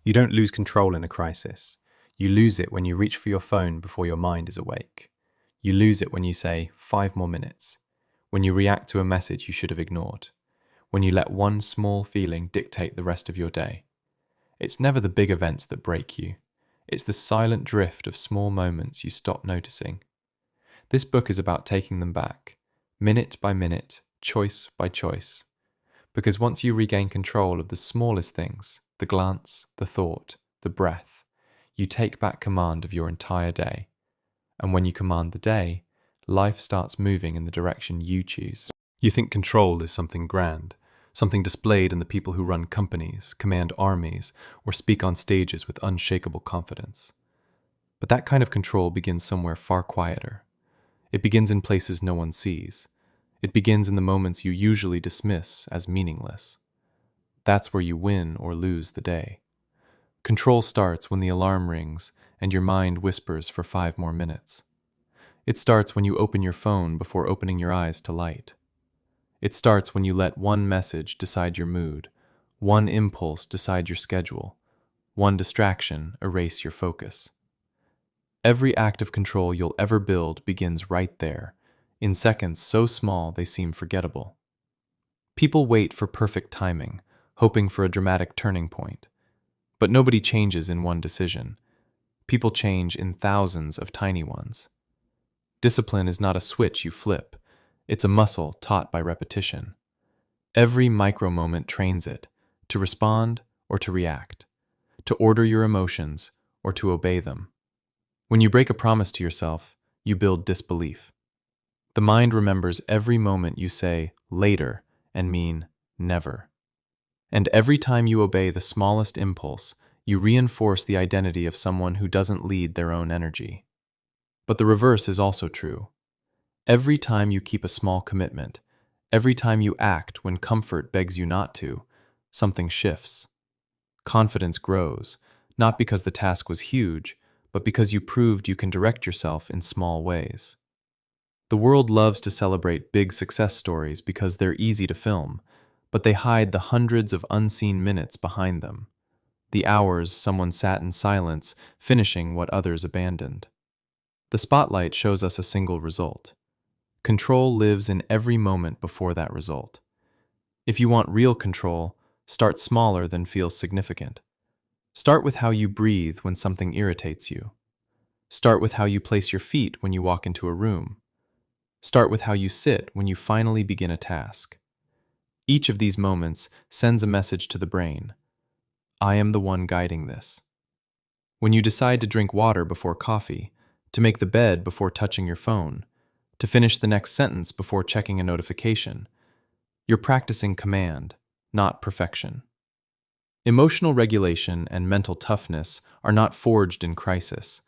You don't lose control in a crisis. You lose it when you reach for your phone before your mind is awake. You lose it when you say, 5 more minutes. When you react to a message you should have ignored. When you let one small feeling dictate the rest of your day. It's never the big events that break you. It's the silent drift of small moments you stop noticing. This book is about taking them back, minute by minute, choice by choice. Because once you regain control of the smallest things, the glance, the thought, the breath, you take back command of your entire day. And when you command the day, life starts moving in the direction you choose. You think control is something grand, something displayed in the people who run companies, command armies, or speak on stages with unshakable confidence. But that kind of control begins somewhere far quieter. It begins in places no one sees. It begins in the moments you usually dismiss as meaningless. That's where you win or lose the day. Control starts when the alarm rings and your mind whispers for 5 more minutes. It starts when you open your phone before opening your eyes to light. It starts when you let one message decide your mood, one impulse decide your schedule, one distraction erase your focus. Every act of control you'll ever build begins right there, in seconds so small they seem forgettable. People wait for perfect timing, hoping for a dramatic turning point. But nobody changes in one decision. People change in thousands of tiny ones. Discipline is not a switch you flip. It's a muscle taught by repetition. Every micro moment trains it to respond or to react, to order your emotions or to obey them. When you break a promise to yourself, you build disbelief. The mind remembers every moment you say later and mean never. And every time you obey the smallest impulse, you reinforce the identity of someone who doesn't lead their own energy. But the reverse is also true. Every time you keep a small commitment, every time you act when comfort begs you not to, something shifts. Confidence grows, not because the task was huge, but because you proved you can direct yourself in small ways. The world loves to celebrate big success stories because they're easy to film, but they hide the hundreds of unseen minutes behind them, the hours someone sat in silence, finishing what others abandoned. The spotlight shows us a single result. Control lives in every moment before that result. If you want real control, start smaller than feels significant. Start with how you breathe when something irritates you. Start with how you place your feet when you walk into a room. Start with how you sit when you finally begin a task. Each of these moments sends a message to the brain. I am the one guiding this. When you decide to drink water before coffee, to make the bed before touching your phone, to finish the next sentence before checking a notification, you're practicing command, not perfection. Emotional regulation and mental toughness are not forged in crisis.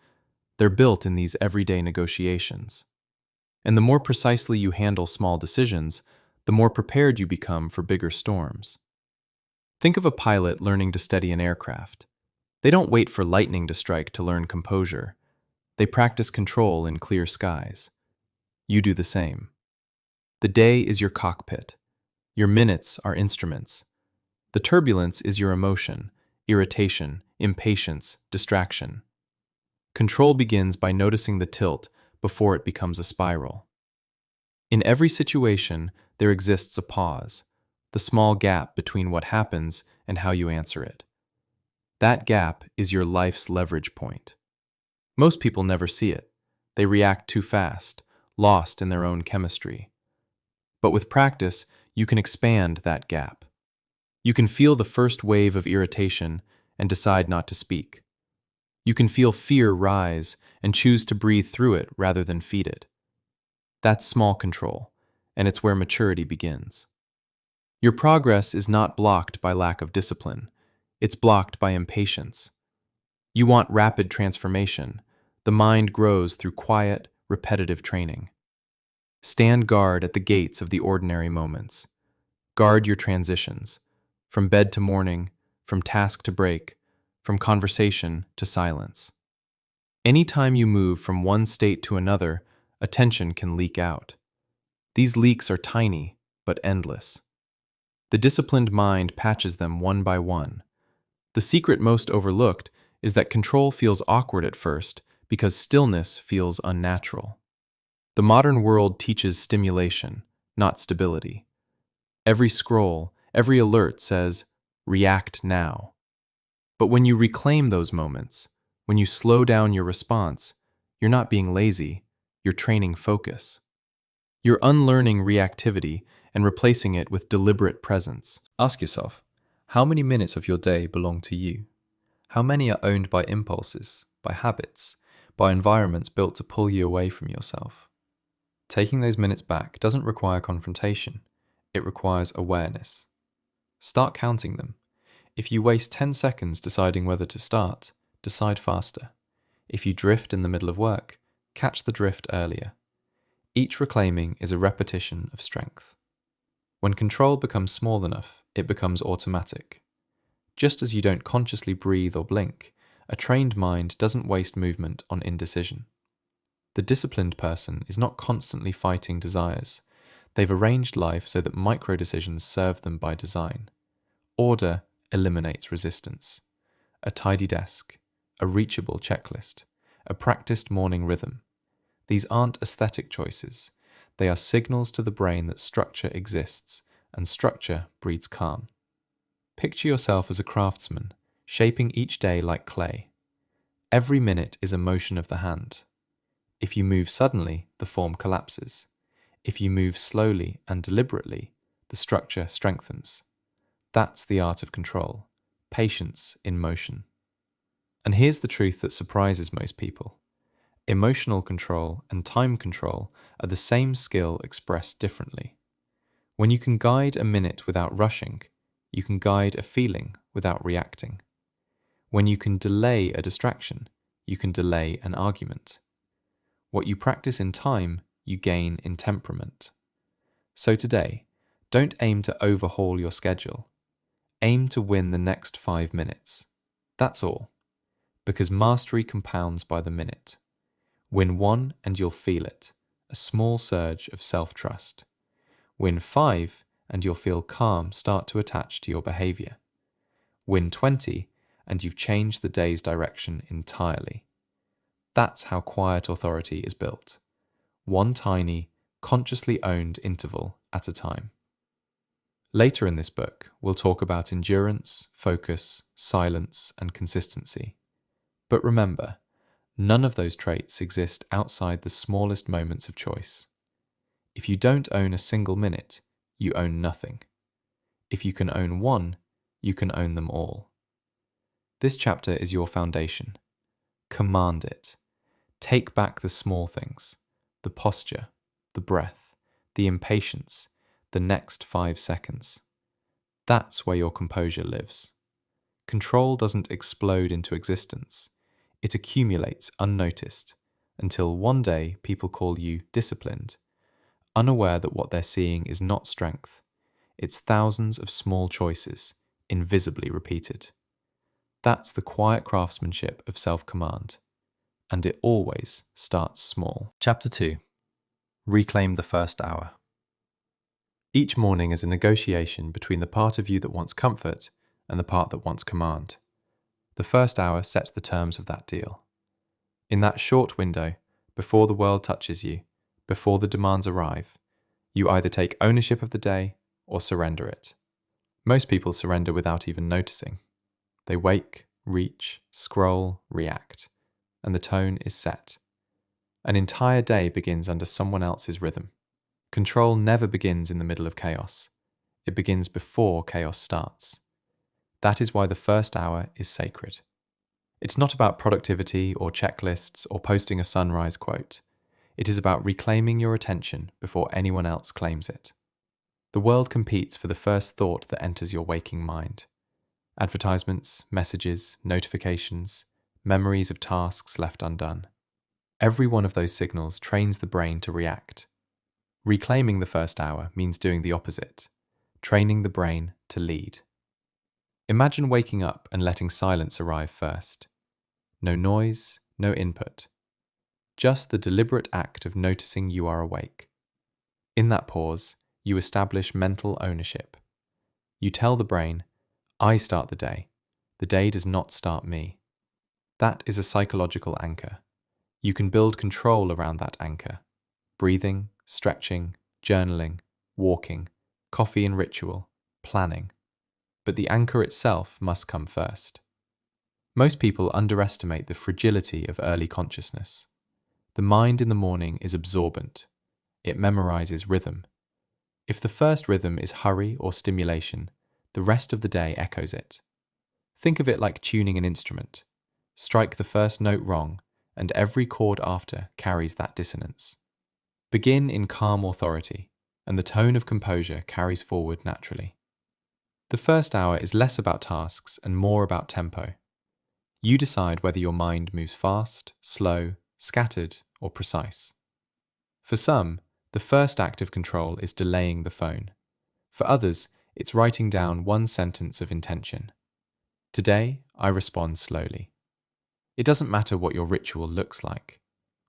They're built in these everyday negotiations. And the more precisely you handle small decisions, the more prepared you become for bigger storms. Think of a pilot learning to steady an aircraft. They don't wait for lightning to strike to learn composure. They practice control in clear skies. You do the same. The day is your cockpit. Your minutes are instruments. The turbulence is your emotion, irritation, impatience, distraction. Control begins by noticing the tilt before it becomes a spiral. In every situation, there exists a pause, the small gap between what happens and how you answer it. That gap is your life's leverage point. Most people never see it. They react too fast, lost in their own chemistry. But with practice, you can expand that gap. You can feel the first wave of irritation and decide not to speak. You can feel fear rise and choose to breathe through it rather than feed it. That's small control, and it's where maturity begins. Your progress is not blocked by lack of discipline. It's blocked by impatience. You want rapid transformation. The mind grows through quiet, repetitive training. Stand guard at the gates of the ordinary moments. Guard your transitions, from bed to morning, from task to break, from conversation to silence. Anytime you move from one state to another, attention can leak out. These leaks are tiny, but endless. The disciplined mind patches them one by one. The secret most overlooked is that control feels awkward at first because stillness feels unnatural. The modern world teaches stimulation, not stability. Every scroll, every alert says, react now. But when you reclaim those moments, when you slow down your response, you're not being lazy, you're training focus. You're unlearning reactivity and replacing it with deliberate presence. Ask yourself, how many minutes of your day belong to you? How many are owned by impulses, by habits, by environments built to pull you away from yourself? Taking those minutes back doesn't require confrontation, it requires awareness. Start counting them. If you waste 10 seconds deciding whether to start, decide faster. If you drift in the middle of work, catch the drift earlier. Each reclaiming is a repetition of strength. When control becomes small enough, it becomes automatic. Just as you don't consciously breathe or blink, a trained mind doesn't waste movement on indecision. The disciplined person is not constantly fighting desires. They've arranged life so that micro-decisions serve them by design. Order eliminates resistance. A tidy desk, a reachable checklist, a practiced morning rhythm. These aren't aesthetic choices. They are signals to the brain that structure exists, and structure breeds calm. Picture yourself as a craftsman, shaping each day like clay. Every minute is a motion of the hand. If you move suddenly, the form collapses. If you move slowly and deliberately, the structure strengthens. That's the art of control, patience in motion. And here's the truth that surprises most people. Emotional control and time control are the same skill expressed differently. When you can guide a minute without rushing, you can guide a feeling without reacting. When you can delay a distraction, you can delay an argument. What you practice in time, you gain in temperament. So today, don't aim to overhaul your schedule. Aim to win the next 5 minutes. That's all. Because mastery compounds by the minute. Win one and you'll feel it, a small surge of self-trust. Win 5 and you'll feel calm start to attach to your behavior. Win 20 and you've changed the day's direction entirely. That's how quiet authority is built. One tiny, consciously owned interval at a time. Later in this book, we'll talk about endurance, focus, silence, and consistency. But remember, none of those traits exist outside the smallest moments of choice. If you don't own a single minute, you own nothing. If you can own one, you can own them all. This chapter is your foundation. Command it. Take back the small things, the posture, the breath, the impatience, the next 5 seconds. That's where your composure lives. Control doesn't explode into existence. It accumulates unnoticed until one day people call you disciplined, unaware that what they're seeing is not strength. It's thousands of small choices, invisibly repeated. That's the quiet craftsmanship of self-command. And it always starts small. Chapter 2. Reclaim the first hour. Each morning is a negotiation between the part of you that wants comfort and the part that wants command. The first hour sets the terms of that deal. In that short window, before the world touches you, before the demands arrive, you either take ownership of the day or surrender it. Most people surrender without even noticing. They wake, reach, scroll, react, and the tone is set. An entire day begins under someone else's rhythm. Control never begins in the middle of chaos. It begins before chaos starts. That is why the first hour is sacred. It's not about productivity or checklists or posting a sunrise quote. It is about reclaiming your attention before anyone else claims it. The world competes for the first thought that enters your waking mind. Advertisements, messages, notifications, memories of tasks left undone. Every one of those signals trains the brain to react. Reclaiming the first hour means doing the opposite, training the brain to lead. Imagine waking up and letting silence arrive first. No noise, no input. Just the deliberate act of noticing you are awake. In that pause, you establish mental ownership. You tell the brain, I start the day, "The day does not start me." That is a psychological anchor. You can build control around that anchor. Breathing, stretching, journaling, walking, coffee and ritual, planning. But the anchor itself must come first. Most people underestimate the fragility of early consciousness. The mind in the morning is absorbent. It memorizes rhythm. If the first rhythm is hurry or stimulation, the rest of the day echoes it. Think of it like tuning an instrument. Strike the first note wrong, and every chord after carries that dissonance. Begin in calm authority, and the tone of composure carries forward naturally. The first hour is less about tasks and more about tempo. You decide whether your mind moves fast, slow, scattered, or precise. For some, the first act of control is delaying the phone. For others, it's writing down one sentence of intention. Today, I respond slowly. It doesn't matter what your ritual looks like.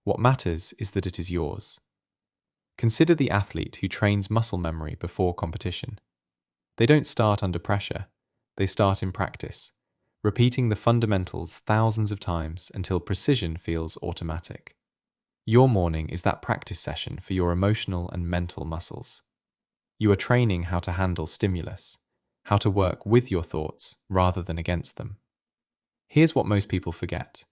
What matters is that it is yours. Consider the athlete who trains muscle memory before competition. They don't start under pressure. They start in practice, repeating the fundamentals thousands of times until precision feels automatic. Your morning is that practice session for your emotional and mental muscles. You are training how to handle stimulus, how to work with your thoughts rather than against them. Here's what most people forget.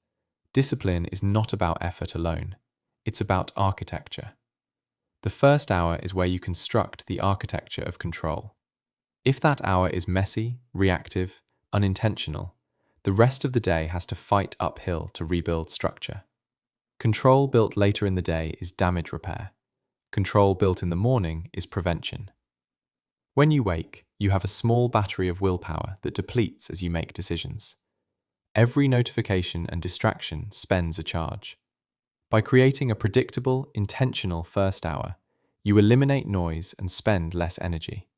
Discipline is not about effort alone. It's about architecture. The first hour is where you construct the architecture of control. If that hour is messy, reactive, unintentional, the rest of the day has to fight uphill to rebuild structure. Control built later in the day is damage repair. Control built in the morning is prevention. When you wake, you have a small battery of willpower that depletes as you make decisions. Every notification and distraction spends a charge. By creating a predictable, intentional first hour, you eliminate noise and spend less energy.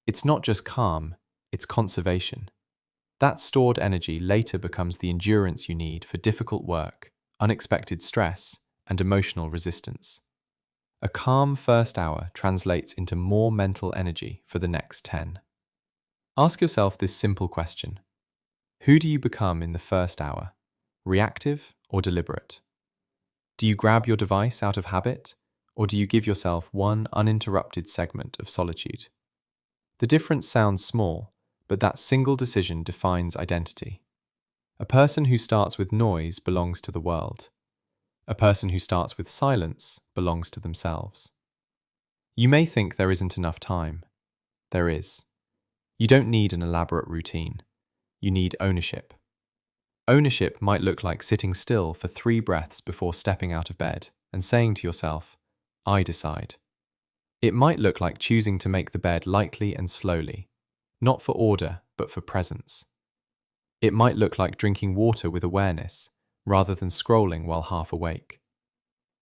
It's not just calm, it's conservation. That stored energy later becomes the endurance you need for difficult work, unexpected stress, and emotional resistance. A calm first hour translates into more mental energy for the next 10. Ask yourself this simple question. Who do you become in the first hour? Reactive or deliberate? Do you grab your device out of habit, or do you give yourself one uninterrupted segment of solitude? The difference sounds small, but that single decision defines identity. A person who starts with noise belongs to the world. A person who starts with silence belongs to themselves. You may think there isn't enough time. There is. You don't need an elaborate routine. You need ownership. Ownership might look like sitting still for 3 breaths before stepping out of bed and saying to yourself, I decide. It might look like choosing to make the bed lightly and slowly, not for order, but for presence. It might look like drinking water with awareness, rather than scrolling while half awake.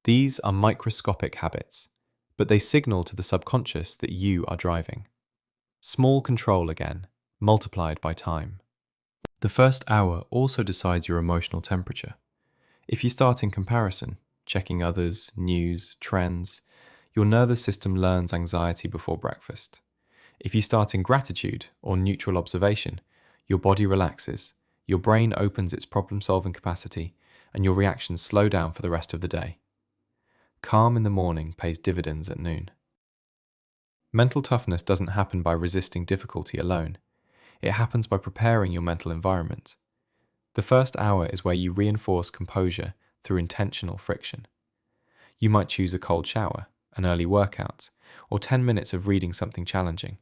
These are microscopic habits, but they signal to the subconscious that you are driving. Small control again, multiplied by time. The first hour also decides your emotional temperature. If you start in comparison, checking others, news, trends, your nervous system learns anxiety before breakfast. If you start in gratitude or neutral observation, your body relaxes, your brain opens its problem-solving capacity, and your reactions slow down for the rest of the day. Calm in the morning pays dividends at noon. Mental toughness doesn't happen by resisting difficulty alone. It happens by preparing your mental environment. The first hour is where you reinforce composure through intentional friction. You might choose a cold shower, an early workout, or 10 minutes of reading something challenging.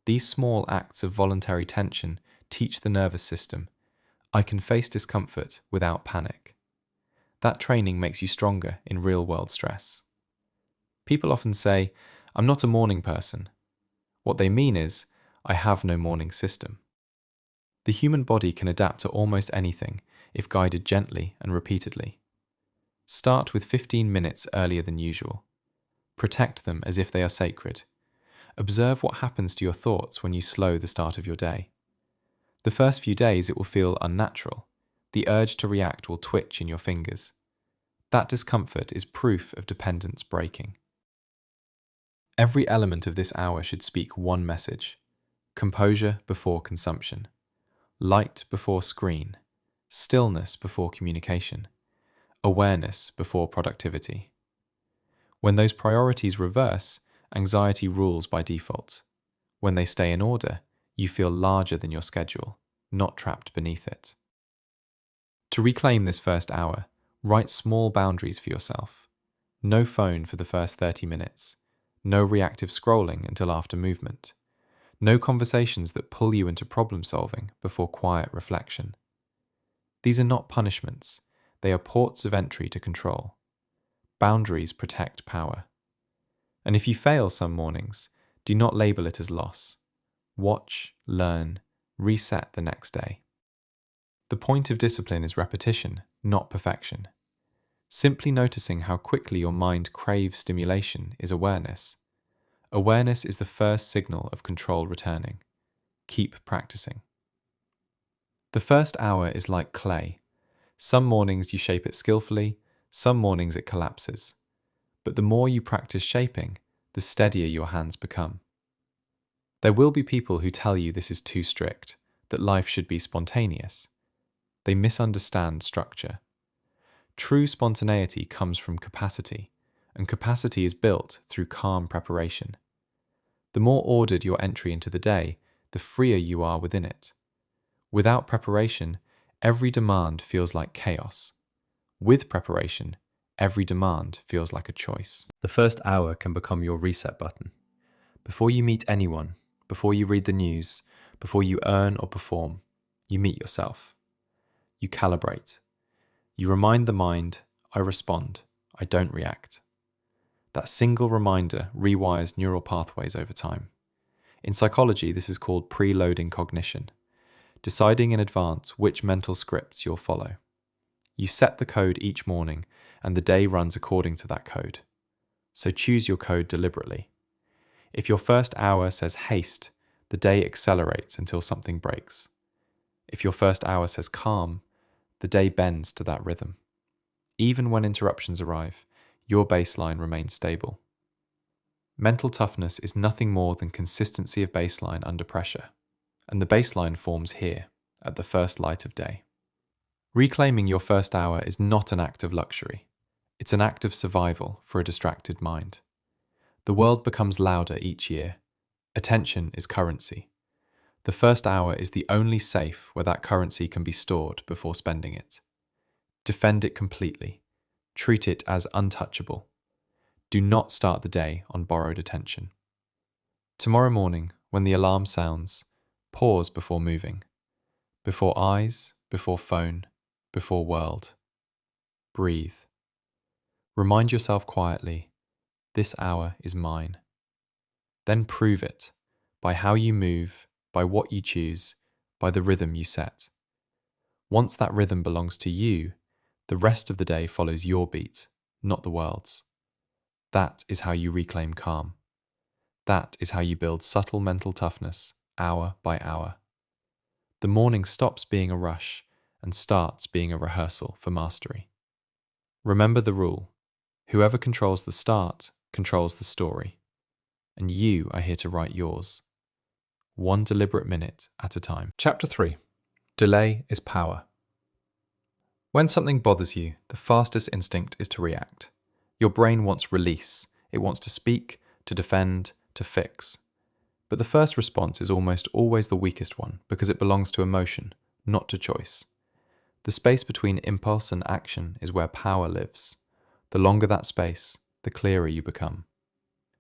These small acts of voluntary tension teach the nervous system, I can face discomfort without panic. That training makes you stronger in real-world stress. People often say, I'm not a morning person. What they mean is, I have no morning system. The human body can adapt to almost anything if guided gently and repeatedly. Start with 15 minutes earlier than usual. Protect them as if they are sacred. Observe what happens to your thoughts when you slow the start of your day. The first few days it will feel unnatural. The urge to react will twitch in your fingers. That discomfort is proof of dependence breaking. Every element of this hour should speak one message: composure before consumption. light before screen, stillness before communication, awareness before productivity. When those priorities reverse, anxiety rules by default. When they stay in order, you feel larger than your schedule, not trapped beneath it. To reclaim this first hour, write small boundaries for yourself. No phone for the first 30 minutes. No reactive scrolling until after movement. No conversations that pull you into problem solving before quiet reflection. These are not punishments. They are ports of entry to control. Boundaries protect power. And if you fail some mornings, do not label it as loss. Watch, learn, reset the next day. The point of discipline is repetition, not perfection. Simply noticing how quickly your mind craves stimulation is awareness. Awareness is the first signal of control returning. Keep practicing. The first hour is like clay. Some mornings you shape it skillfully, some mornings it collapses. But the more you practice shaping, the steadier your hands become. There will be people who tell you this is too strict, that life should be spontaneous. They misunderstand structure. True spontaneity comes from capacity, and capacity is built through calm preparation. The more ordered your entry into the day, the freer you are within it. Without preparation, every demand feels like chaos. With preparation, every demand feels like a choice. The first hour can become your reset button. Before you meet anyone, before you read the news, before you earn or perform, you meet yourself. You calibrate. You remind the mind, I respond, I don't react. That single reminder rewires neural pathways over time. In psychology, this is called preloading cognition, deciding in advance which mental scripts you'll follow. You set the code each morning, and the day runs according to that code. So choose your code deliberately. If your first hour says haste, the day accelerates until something breaks. If your first hour says calm, the day bends to that rhythm. Even when interruptions arrive, your baseline remains stable. Mental toughness is nothing more than consistency of baseline under pressure, and the baseline forms here, at the first light of day. Reclaiming your first hour is not an act of luxury. It's an act of survival for a distracted mind. The world becomes louder each year. Attention is currency. The first hour is the only safe where that currency can be stored before spending it. Defend it completely. Treat it as untouchable. Do not start the day on borrowed attention. Tomorrow morning, when the alarm sounds, pause before moving. Before eyes, before phone, before world. Breathe. Remind yourself quietly, this hour is mine. Then prove it by how you move, by what you choose, by the rhythm you set. Once that rhythm belongs to you, the rest of the day follows your beat, not the world's. That is how you reclaim calm. That is how you build subtle mental toughness, hour by hour. The morning stops being a rush and starts being a rehearsal for mastery. Remember the rule: whoever controls the start controls the story, and you are here to write yours. One deliberate minute at a time. Chapter 3. Delay is power. When something bothers you, the fastest instinct is to react. Your brain wants release. It wants to speak, to defend, to fix. But the first response is almost always the weakest one because it belongs to emotion, not to choice. The space between impulse and action is where power lives. The longer that space, the clearer you become.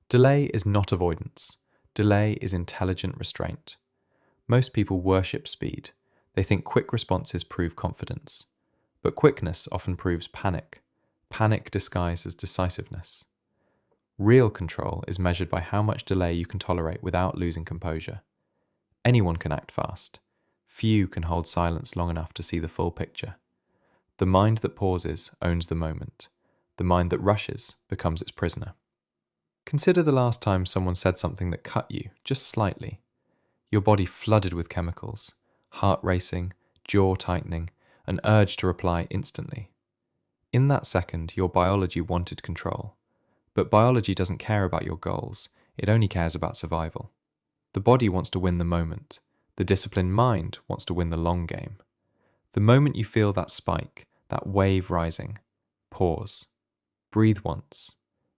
Delay is not avoidance. Delay is intelligent restraint. Most people worship speed. They think quick responses prove confidence. But quickness often proves panic. Panic disguised as decisiveness. Real control is measured by how much delay you can tolerate without losing composure. Anyone can act fast. Few can hold silence long enough to see the full picture. The mind that pauses owns the moment. The mind that rushes becomes its prisoner. Consider the last time someone said something that cut you, just slightly. Your body flooded with chemicals, heart racing, jaw tightening, an urge to reply instantly. In that second, your biology wanted control. But biology doesn't care about your goals, it only cares about survival. The body wants to win the moment. The disciplined mind wants to win the long game. The moment you feel that spike, that wave rising, pause. Breathe once.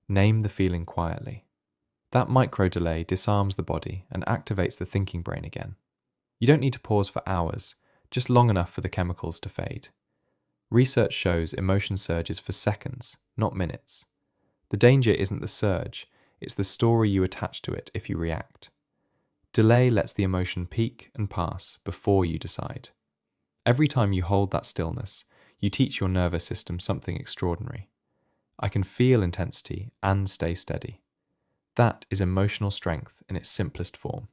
Name the feeling quietly. That micro delay disarms the body and activates the thinking brain again. You don't need to pause for hours, just long enough for the chemicals to fade. Research shows emotion surges for seconds, not minutes. The danger isn't the surge, it's the story you attach to it if you react. Delay lets the emotion peak and pass before you decide. Every time you hold that stillness, you teach your nervous system something extraordinary. I can feel intensity and stay steady. That is emotional strength in its simplest form.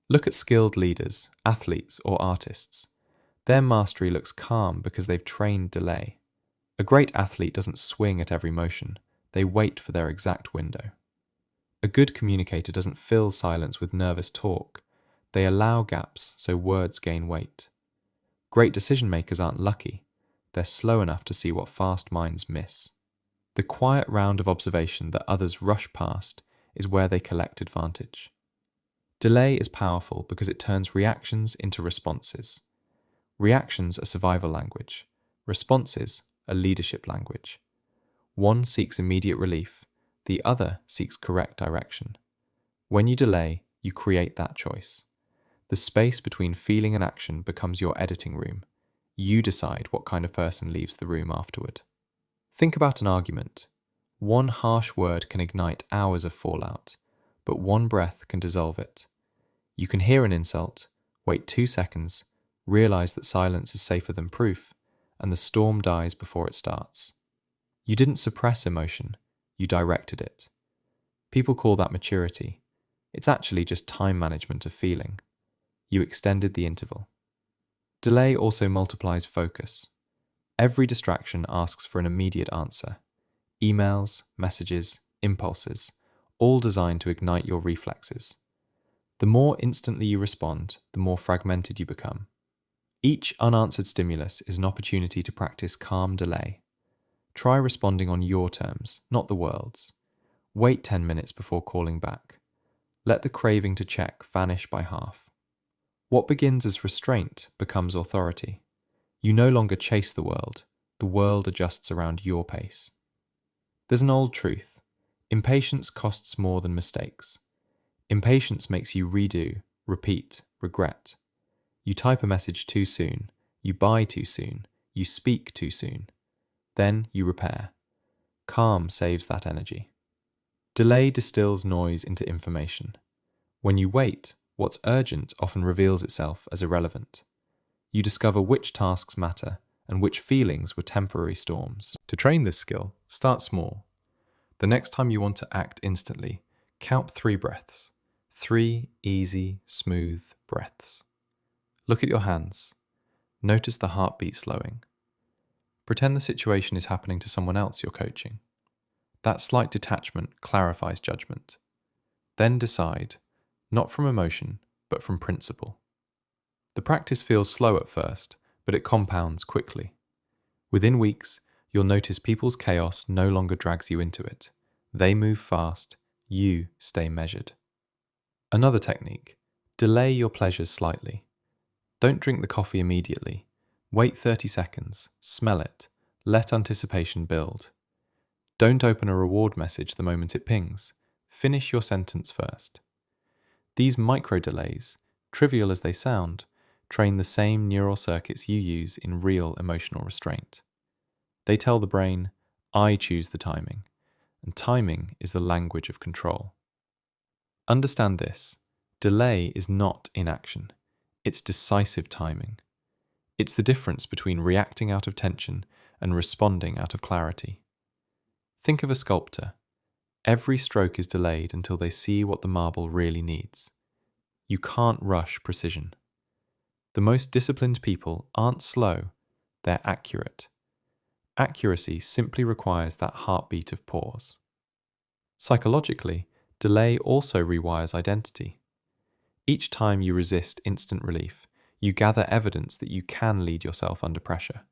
Look at skilled leaders, athletes, or artists. Their mastery looks calm because they've trained delay. A great athlete doesn't swing at every motion, they wait for their exact window. A good communicator doesn't fill silence with nervous talk, they allow gaps so words gain weight. Great decision makers aren't lucky, they're slow enough to see what fast minds miss. The quiet round of observation that others rush past is where they collect advantage. Delay is powerful because it turns reactions into responses. Reactions are survival language, responses are leadership language. One seeks immediate relief, the other seeks correct direction. When you delay, you create that choice. The space between feeling and action becomes your editing room. You decide what kind of person leaves the room afterward. Think about an argument. One harsh word can ignite hours of fallout, but one breath can dissolve it. You can hear an insult, wait 2 seconds, realize that silence is safer than proof, and the storm dies before it starts. You didn't suppress emotion, you directed it. People call that maturity. It's actually just time management of feeling. You extended the interval. Delay also multiplies focus. Every distraction asks for an immediate answer. Emails, messages, impulses, all designed to ignite your reflexes. The more instantly you respond, the more fragmented you become. Each unanswered stimulus is an opportunity to practice calm delay. Try responding on your terms, not the world's. Wait 10 minutes before calling back. Let the craving to check vanish by half. What begins as restraint becomes authority. You no longer chase the world adjusts around your pace. There's an old truth. Impatience costs more than mistakes. Impatience makes you redo, repeat, regret. You type a message too soon, you buy too soon, you speak too soon. Then you repair. Calm saves that energy. Delay distills noise into information. When you wait, what's urgent often reveals itself as irrelevant. You discover which tasks matter and which feelings were temporary storms. To train this skill, start small. The next time you want to act instantly, count 3 breaths. 3 easy, smooth breaths. Look at your hands. Notice the heartbeat slowing. Pretend the situation is happening to someone else you're coaching. That slight detachment clarifies judgment. Then decide, not from emotion, but from principle. The practice feels slow at first, but it compounds quickly. Within weeks, you'll notice people's chaos no longer drags you into it. They move fast, you stay measured. Another technique, delay your pleasures slightly. Don't drink the coffee immediately. Wait 30 seconds, smell it, let anticipation build. Don't open a reward message the moment it pings. Finish your sentence first. These micro delays, trivial as they sound, train the same neural circuits you use in real emotional restraint. They tell the brain, I choose the timing, and timing is the language of control. Understand this, delay is not inaction, it's decisive timing. It's the difference between reacting out of tension and responding out of clarity. Think of a sculptor. Every stroke is delayed until they see what the marble really needs. You can't rush precision. The most disciplined people aren't slow, they're accurate. Accuracy simply requires that heartbeat of pause. Psychologically, delay also rewires identity. Each time you resist instant relief, you gather evidence that you can lead yourself under pressure.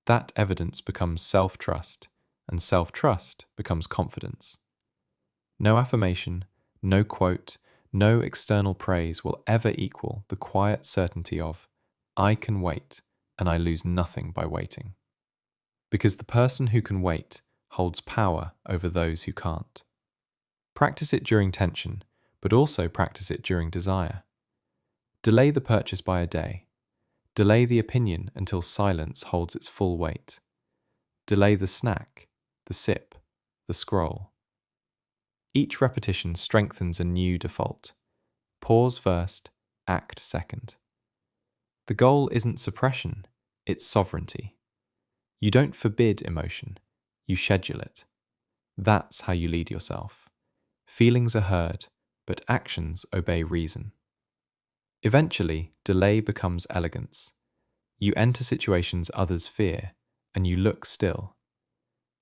That evidence becomes self-trust, and self-trust becomes confidence. No affirmation, no quote, No external praise will ever equal the quiet certainty of, I can wait and I lose nothing by waiting. Because the person who can wait holds power over those who can't. Practice it during tension, but also practice it during desire. Delay the purchase by a day. Delay the opinion until silence holds its full weight. Delay the snack, the sip, the scroll. Each repetition strengthens a new default. Pause first, act second. The goal isn't suppression, it's sovereignty. You don't forbid emotion, you schedule it. That's how you lead yourself. Feelings are heard, but actions obey reason. Eventually, delay becomes elegance. You enter situations others fear, and you look still.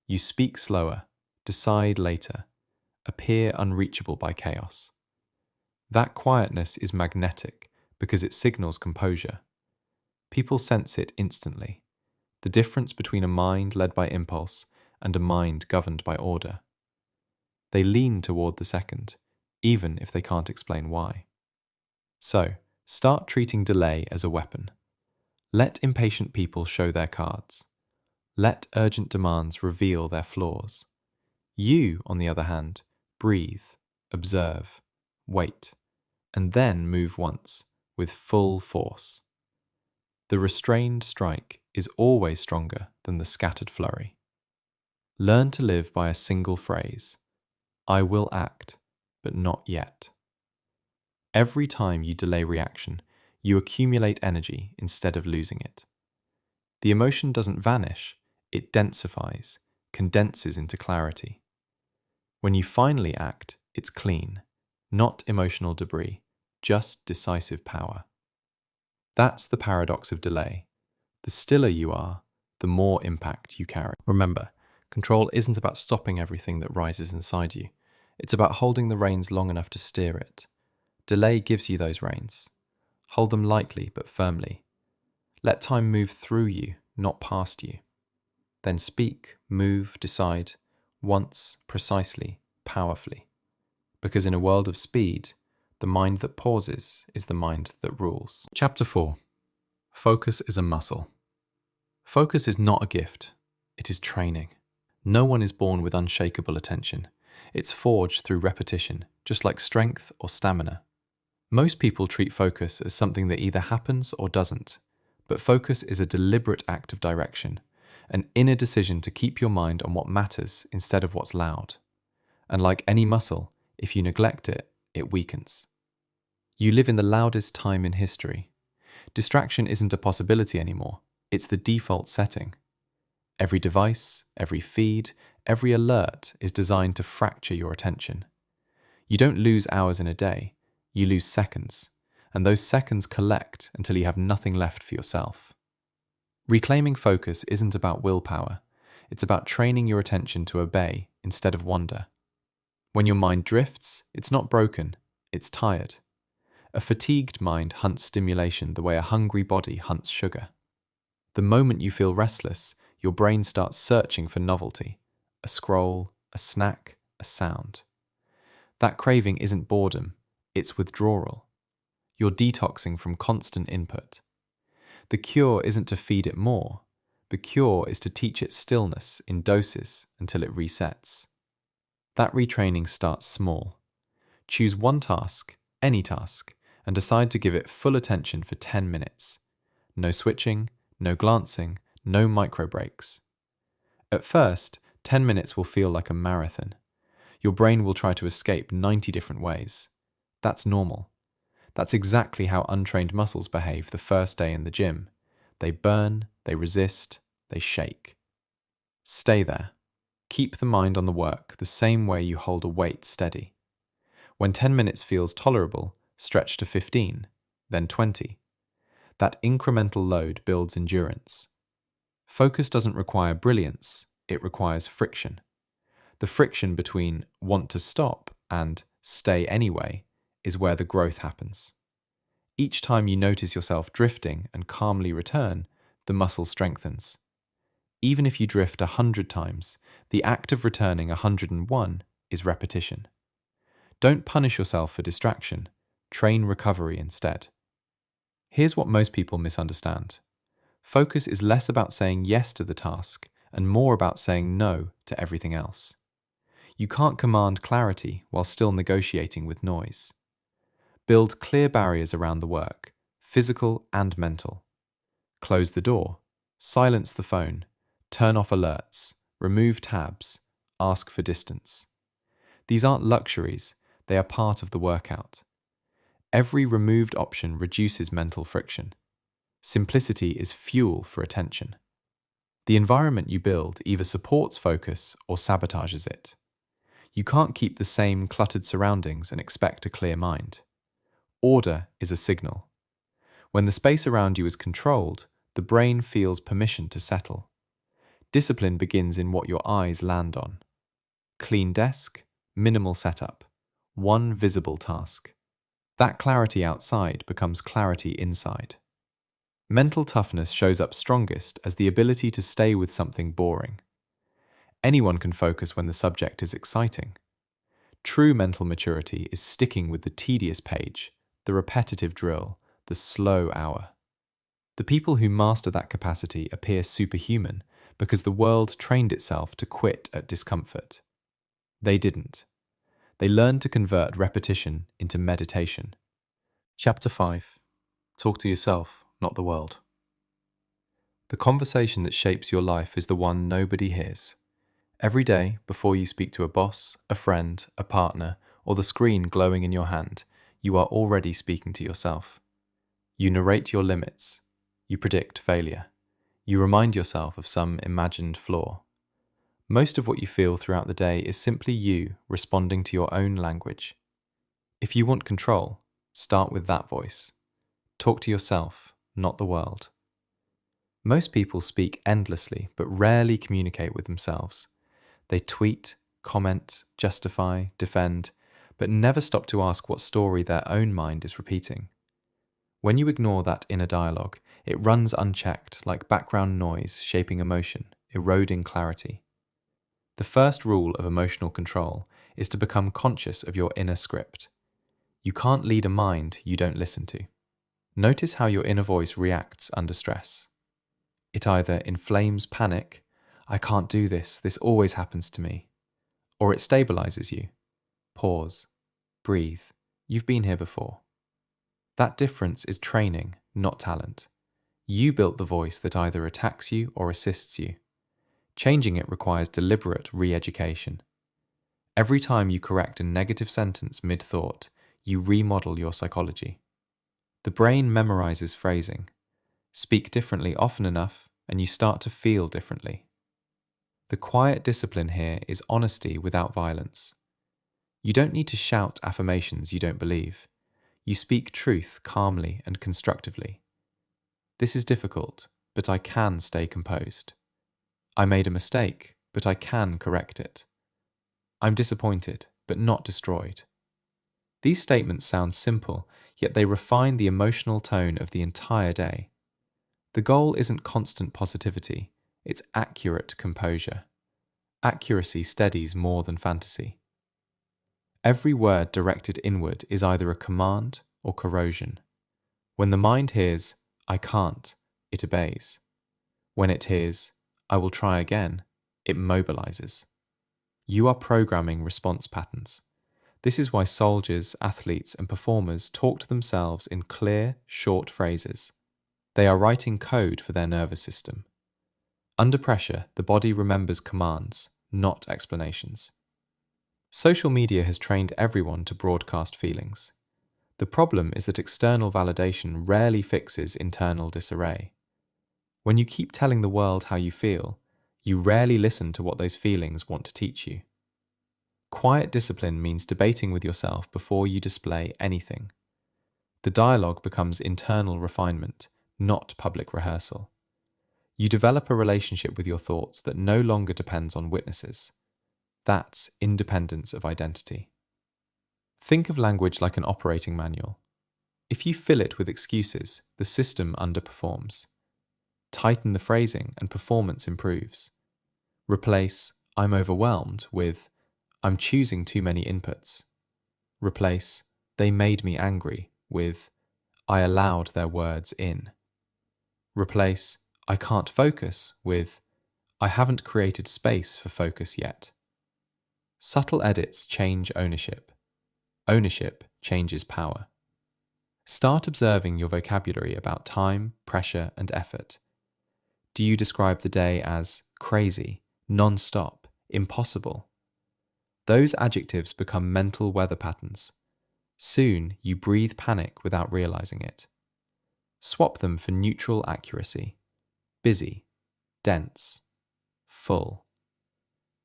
You speak slower, decide later, appear unreachable by chaos. That quietness is magnetic because it signals composure. People sense it instantly, the difference between a mind led by impulse and a mind governed by order. They lean toward the second, even if they can't explain why. So, start treating delay as a weapon. Let impatient people show their cards. Let urgent demands reveal their flaws. You, on the other hand, breathe, observe, wait, and then move once, with full force. The restrained strike is always stronger than the scattered flurry. Learn to live by a single phrase, I will act, but not yet. Every time you delay reaction, you accumulate energy instead of losing it. The emotion doesn't vanish, it densifies, condenses into clarity. When you finally act, it's clean, not emotional debris, just decisive power. That's the paradox of delay. The stiller you are, the more impact you carry. Remember, control isn't about stopping everything that rises inside you. It's about holding the reins long enough to steer it. Delay gives you those reins. Hold them lightly but firmly. Let time move through you, not past you. Then speak, move, decide, once, precisely, powerfully. Because in a world of speed, the mind that pauses is the mind that rules. Chapter 4. Focus is a muscle. Focus is not a gift, it is training. No one is born with unshakable attention. It's forged through repetition, just like strength or stamina. Most people treat focus as something that either happens or doesn't, but focus is a deliberate act of direction, an inner decision to keep your mind on what matters instead of what's loud. And like any muscle, if you neglect it, it weakens. You live in the loudest time in history. Distraction isn't a possibility anymore, it's the default setting. Every device, every feed, every alert is designed to fracture your attention. You don't lose hours in a day, you lose seconds, and those seconds collect until you have nothing left for yourself. Reclaiming focus isn't about willpower, it's about training your attention to obey instead of wander. When your mind drifts, it's not broken, it's tired. A fatigued mind hunts stimulation the way a hungry body hunts sugar. The moment you feel restless, your brain starts searching for novelty, a scroll, a snack, a sound. That craving isn't boredom, it's withdrawal. You're detoxing from constant input. The cure isn't to feed it more. The cure is to teach it stillness in doses until it resets. That retraining starts small. Choose one task, any task, and decide to give it full attention for 10 minutes. No switching, no glancing, no micro breaks. At first, 10 minutes will feel like a marathon. Your brain will try to escape 90 different ways. That's normal. That's exactly how untrained muscles behave the first day in the gym. They burn, they resist, they shake. Stay there. Keep the mind on the work the same way you hold a weight steady. When 10 minutes feels tolerable, stretch to 15, then 20. That incremental load builds endurance. Focus doesn't require brilliance, it requires friction. The friction between want to stop and stay anyway is where the growth happens. Each time you notice yourself drifting and calmly return, the muscle strengthens. Even if you drift 100 times, the act of returning 101 is repetition. Don't punish yourself for distraction. Train recovery instead. Here's what most people misunderstand. Focus is less about saying yes to the task and more about saying no to everything else. You can't command clarity while still negotiating with noise. Build clear barriers around the work, physical and mental. Close the door, silence the phone, turn off alerts, remove tabs, ask for distance. These aren't luxuries, they are part of the workout. Every removed option reduces mental friction. Simplicity is fuel for attention. The environment you build either supports focus or sabotages it. You can't keep the same cluttered surroundings and expect a clear mind. Order is a signal. When the space around you is controlled, the brain feels permission to settle. Discipline begins in what your eyes land on. Clean desk, minimal setup, one visible task. That clarity outside becomes clarity inside. Mental toughness shows up strongest as the ability to stay with something boring. Anyone can focus when the subject is exciting. True mental maturity is sticking with the tedious page, the repetitive drill, the slow hour. The people who master that capacity appear superhuman because the world trained itself to quit at discomfort. They didn't. They learned to convert repetition into meditation. Chapter 5. Talk to yourself, not the world. The conversation that shapes your life is the one nobody hears. Every day, before you speak to a boss, a friend, a partner, or the screen glowing in your hand, you are already speaking to yourself. You narrate your limits. You predict failure. You remind yourself of some imagined flaw. Most of what you feel throughout the day is simply you responding to your own language. If you want control, start with that voice. Talk to yourself, not the world. Most people speak endlessly but rarely communicate with themselves. They tweet, comment, justify, defend, but never stop to ask what story their own mind is repeating. When you ignore that inner dialogue, it runs unchecked like background noise shaping emotion, eroding clarity. The first rule of emotional control is to become conscious of your inner script. You can't lead a mind you don't listen to. Notice how your inner voice reacts under stress. It either inflames panic, I can't do this, this always happens to me, or it stabilizes you. Pause, breathe, you've been here before. That difference is training, not talent. You built the voice that either attacks you or assists you. Changing it requires deliberate re-education. Every time you correct a negative sentence mid-thought, you remodel your psychology. The brain memorizes phrasing. Speak differently often enough, and you start to feel differently. The quiet discipline here is honesty without violence. You don't need to shout affirmations you don't believe. You speak truth calmly and constructively. This is difficult, but I can stay composed. I made a mistake, but I can correct it. I'm disappointed, but not destroyed. These statements sound simple, yet they refine the emotional tone of the entire day. The goal isn't constant positivity, it's accurate composure. Accuracy steadies more than fantasy. Every word directed inward is either a command or corrosion. When the mind hears, I can't, it obeys. When it hears, I will try again, it mobilizes. You are programming response patterns. This is why soldiers, athletes, and performers talk to themselves in clear, short phrases. They are writing code for their nervous system. Under pressure, the body remembers commands, not explanations. Social media has trained everyone to broadcast feelings. The problem is that external validation rarely fixes internal disarray. When you keep telling the world how you feel, you rarely listen to what those feelings want to teach you. Quiet discipline means debating with yourself before you display anything. The dialogue becomes internal refinement, not public rehearsal. You develop a relationship with your thoughts that no longer depends on witnesses. That's independence of identity. Think of language like an operating manual. If you fill it with excuses, the system underperforms. Tighten the phrasing and performance improves. Replace I'm overwhelmed with I'm choosing too many inputs. Replace "they made me angry" with "I allowed their words in." Replace "I can't focus" with "I haven't created space for focus yet." Subtle edits change ownership. Ownership changes power. Start observing your vocabulary about time, pressure, and effort. Do you describe the day as crazy, non-stop, impossible? Those adjectives become mental weather patterns. Soon you breathe panic without realizing it. Swap them for neutral accuracy. Busy, dense, full.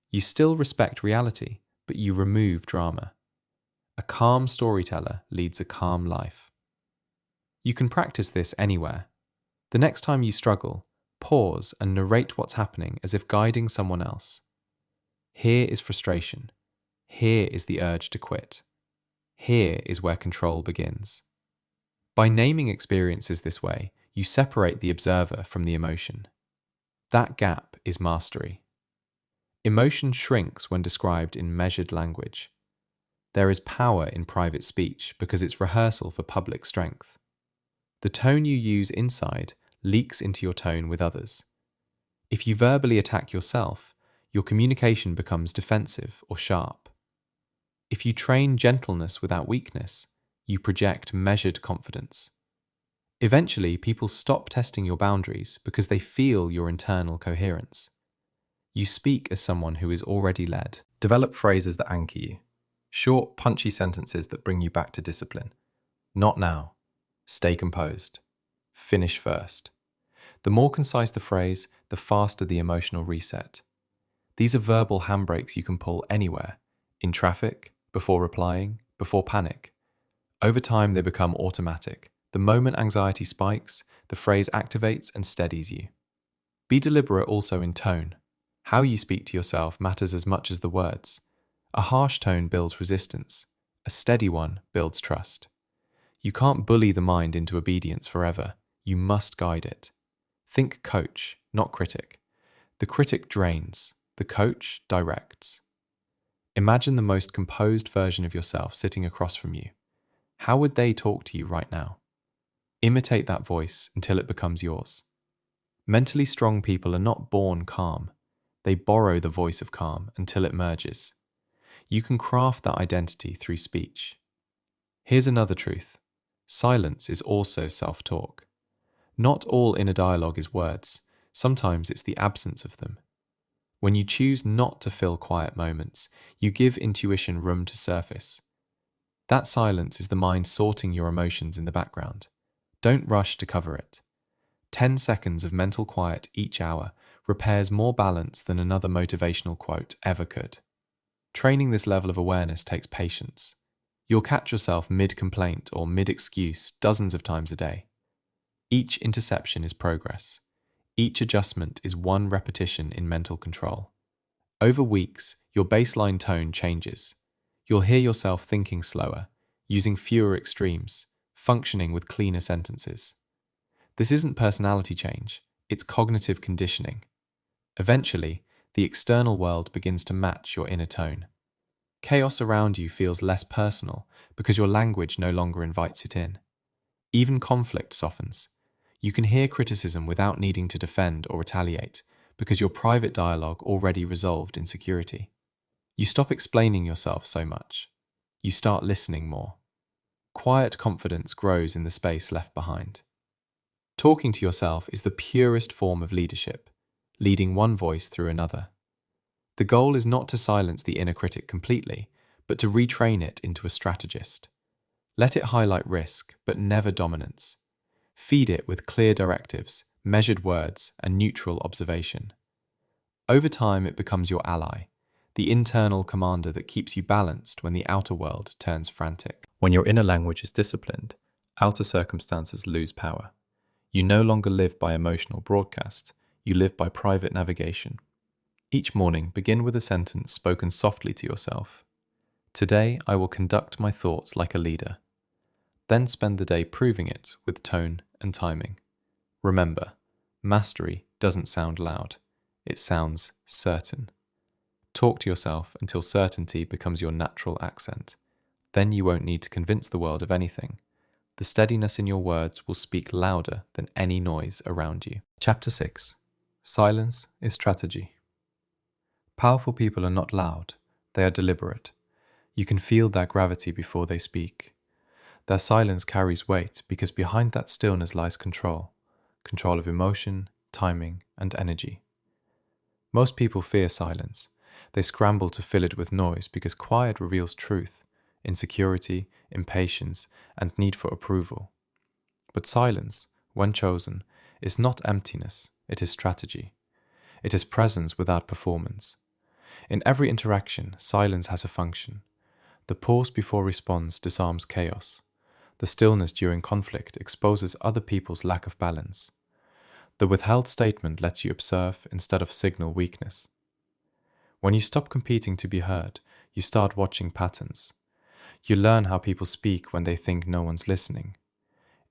You still respect reality, but you remove drama. A calm storyteller leads a calm life. You can practice this anywhere. The next time you struggle, pause and narrate what's happening as if guiding someone else. Here is frustration. Here is the urge to quit. Here is where control begins. By naming experiences this way, you separate the observer from the emotion. That gap is mastery. Emotion shrinks when described in measured language. There is power in private speech because it's rehearsal for public strength. The tone you use inside leaks into your tone with others. If you verbally attack yourself, your communication becomes defensive or sharp. If you train gentleness without weakness, you project measured confidence. Eventually, people stop testing your boundaries because they feel your internal coherence. You speak as someone who is already led. Develop phrases that anchor you. Short, punchy sentences that bring you back to discipline. Not now. Stay composed. Finish first. The more concise the phrase, the faster the emotional reset. These are verbal handbrakes you can pull anywhere, in traffic, before replying, before panic. Over time, they become automatic. The moment anxiety spikes, the phrase activates and steadies you. Be deliberate also in tone. How you speak to yourself matters as much as the words. A harsh tone builds resistance. A steady one builds trust. You can't bully the mind into obedience forever. You must guide it. Think coach, not critic. The critic drains. The coach directs. Imagine the most composed version of yourself sitting across from you. How would they talk to you right now? Imitate that voice until it becomes yours. Mentally strong people are not born calm. They borrow the voice of calm until it merges. You can craft that identity through speech. Here's another truth. Silence is also self-talk. Not all inner dialogue is words. Sometimes it's the absence of them. When you choose not to fill quiet moments, you give intuition room to surface. That silence is the mind sorting your emotions in the background. Don't rush to cover it. 10 seconds of mental quiet each hour repairs more balance than another motivational quote ever could. Training this level of awareness takes patience. You'll catch yourself mid-complaint or mid-excuse dozens of times a day. Each interception is progress. Each adjustment is one repetition in mental control. Over weeks, your baseline tone changes. You'll hear yourself thinking slower, using fewer extremes, functioning with cleaner sentences. This isn't personality change, it's cognitive conditioning. Eventually, the external world begins to match your inner tone. Chaos around you feels less personal because your language no longer invites it in. Even conflict softens. You can hear criticism without needing to defend or retaliate because your private dialogue already resolved insecurity. You stop explaining yourself so much. You start listening more. Quiet confidence grows in the space left behind. Talking to yourself is the purest form of leadership, leading one voice through another. The goal is not to silence the inner critic completely, but to retrain it into a strategist. Let it highlight risk, but never dominance. Feed it with clear directives, measured words, and neutral observation. Over time, it becomes your ally, the internal commander that keeps you balanced when the outer world turns frantic. When your inner language is disciplined, outer circumstances lose power. You no longer live by emotional broadcast, you live by private navigation. Each morning, begin with a sentence spoken softly to yourself. Today, I will conduct my thoughts like a leader. Then spend the day proving it with tone and timing. Remember, mastery doesn't sound loud. It sounds certain. Talk to yourself until certainty becomes your natural accent. Then you won't need to convince the world of anything. The steadiness in your words will speak louder than any noise around you. Chapter 6. Silence is strategy. Powerful people are not loud, they are deliberate. You can feel their gravity before they speak. Their silence carries weight because behind that stillness lies control of emotion, timing, and energy. Most people fear silence. They scramble to fill it with noise because quiet reveals truth, insecurity, impatience, and need for approval. But silence, when chosen, is not emptiness, it is strategy. It is presence without performance. In every interaction, silence has a function. The pause before response disarms chaos. The stillness during conflict exposes other people's lack of balance. The withheld statement lets you observe instead of signal weakness. When you stop competing to be heard, you start watching patterns. You learn how people speak when they think no one's listening.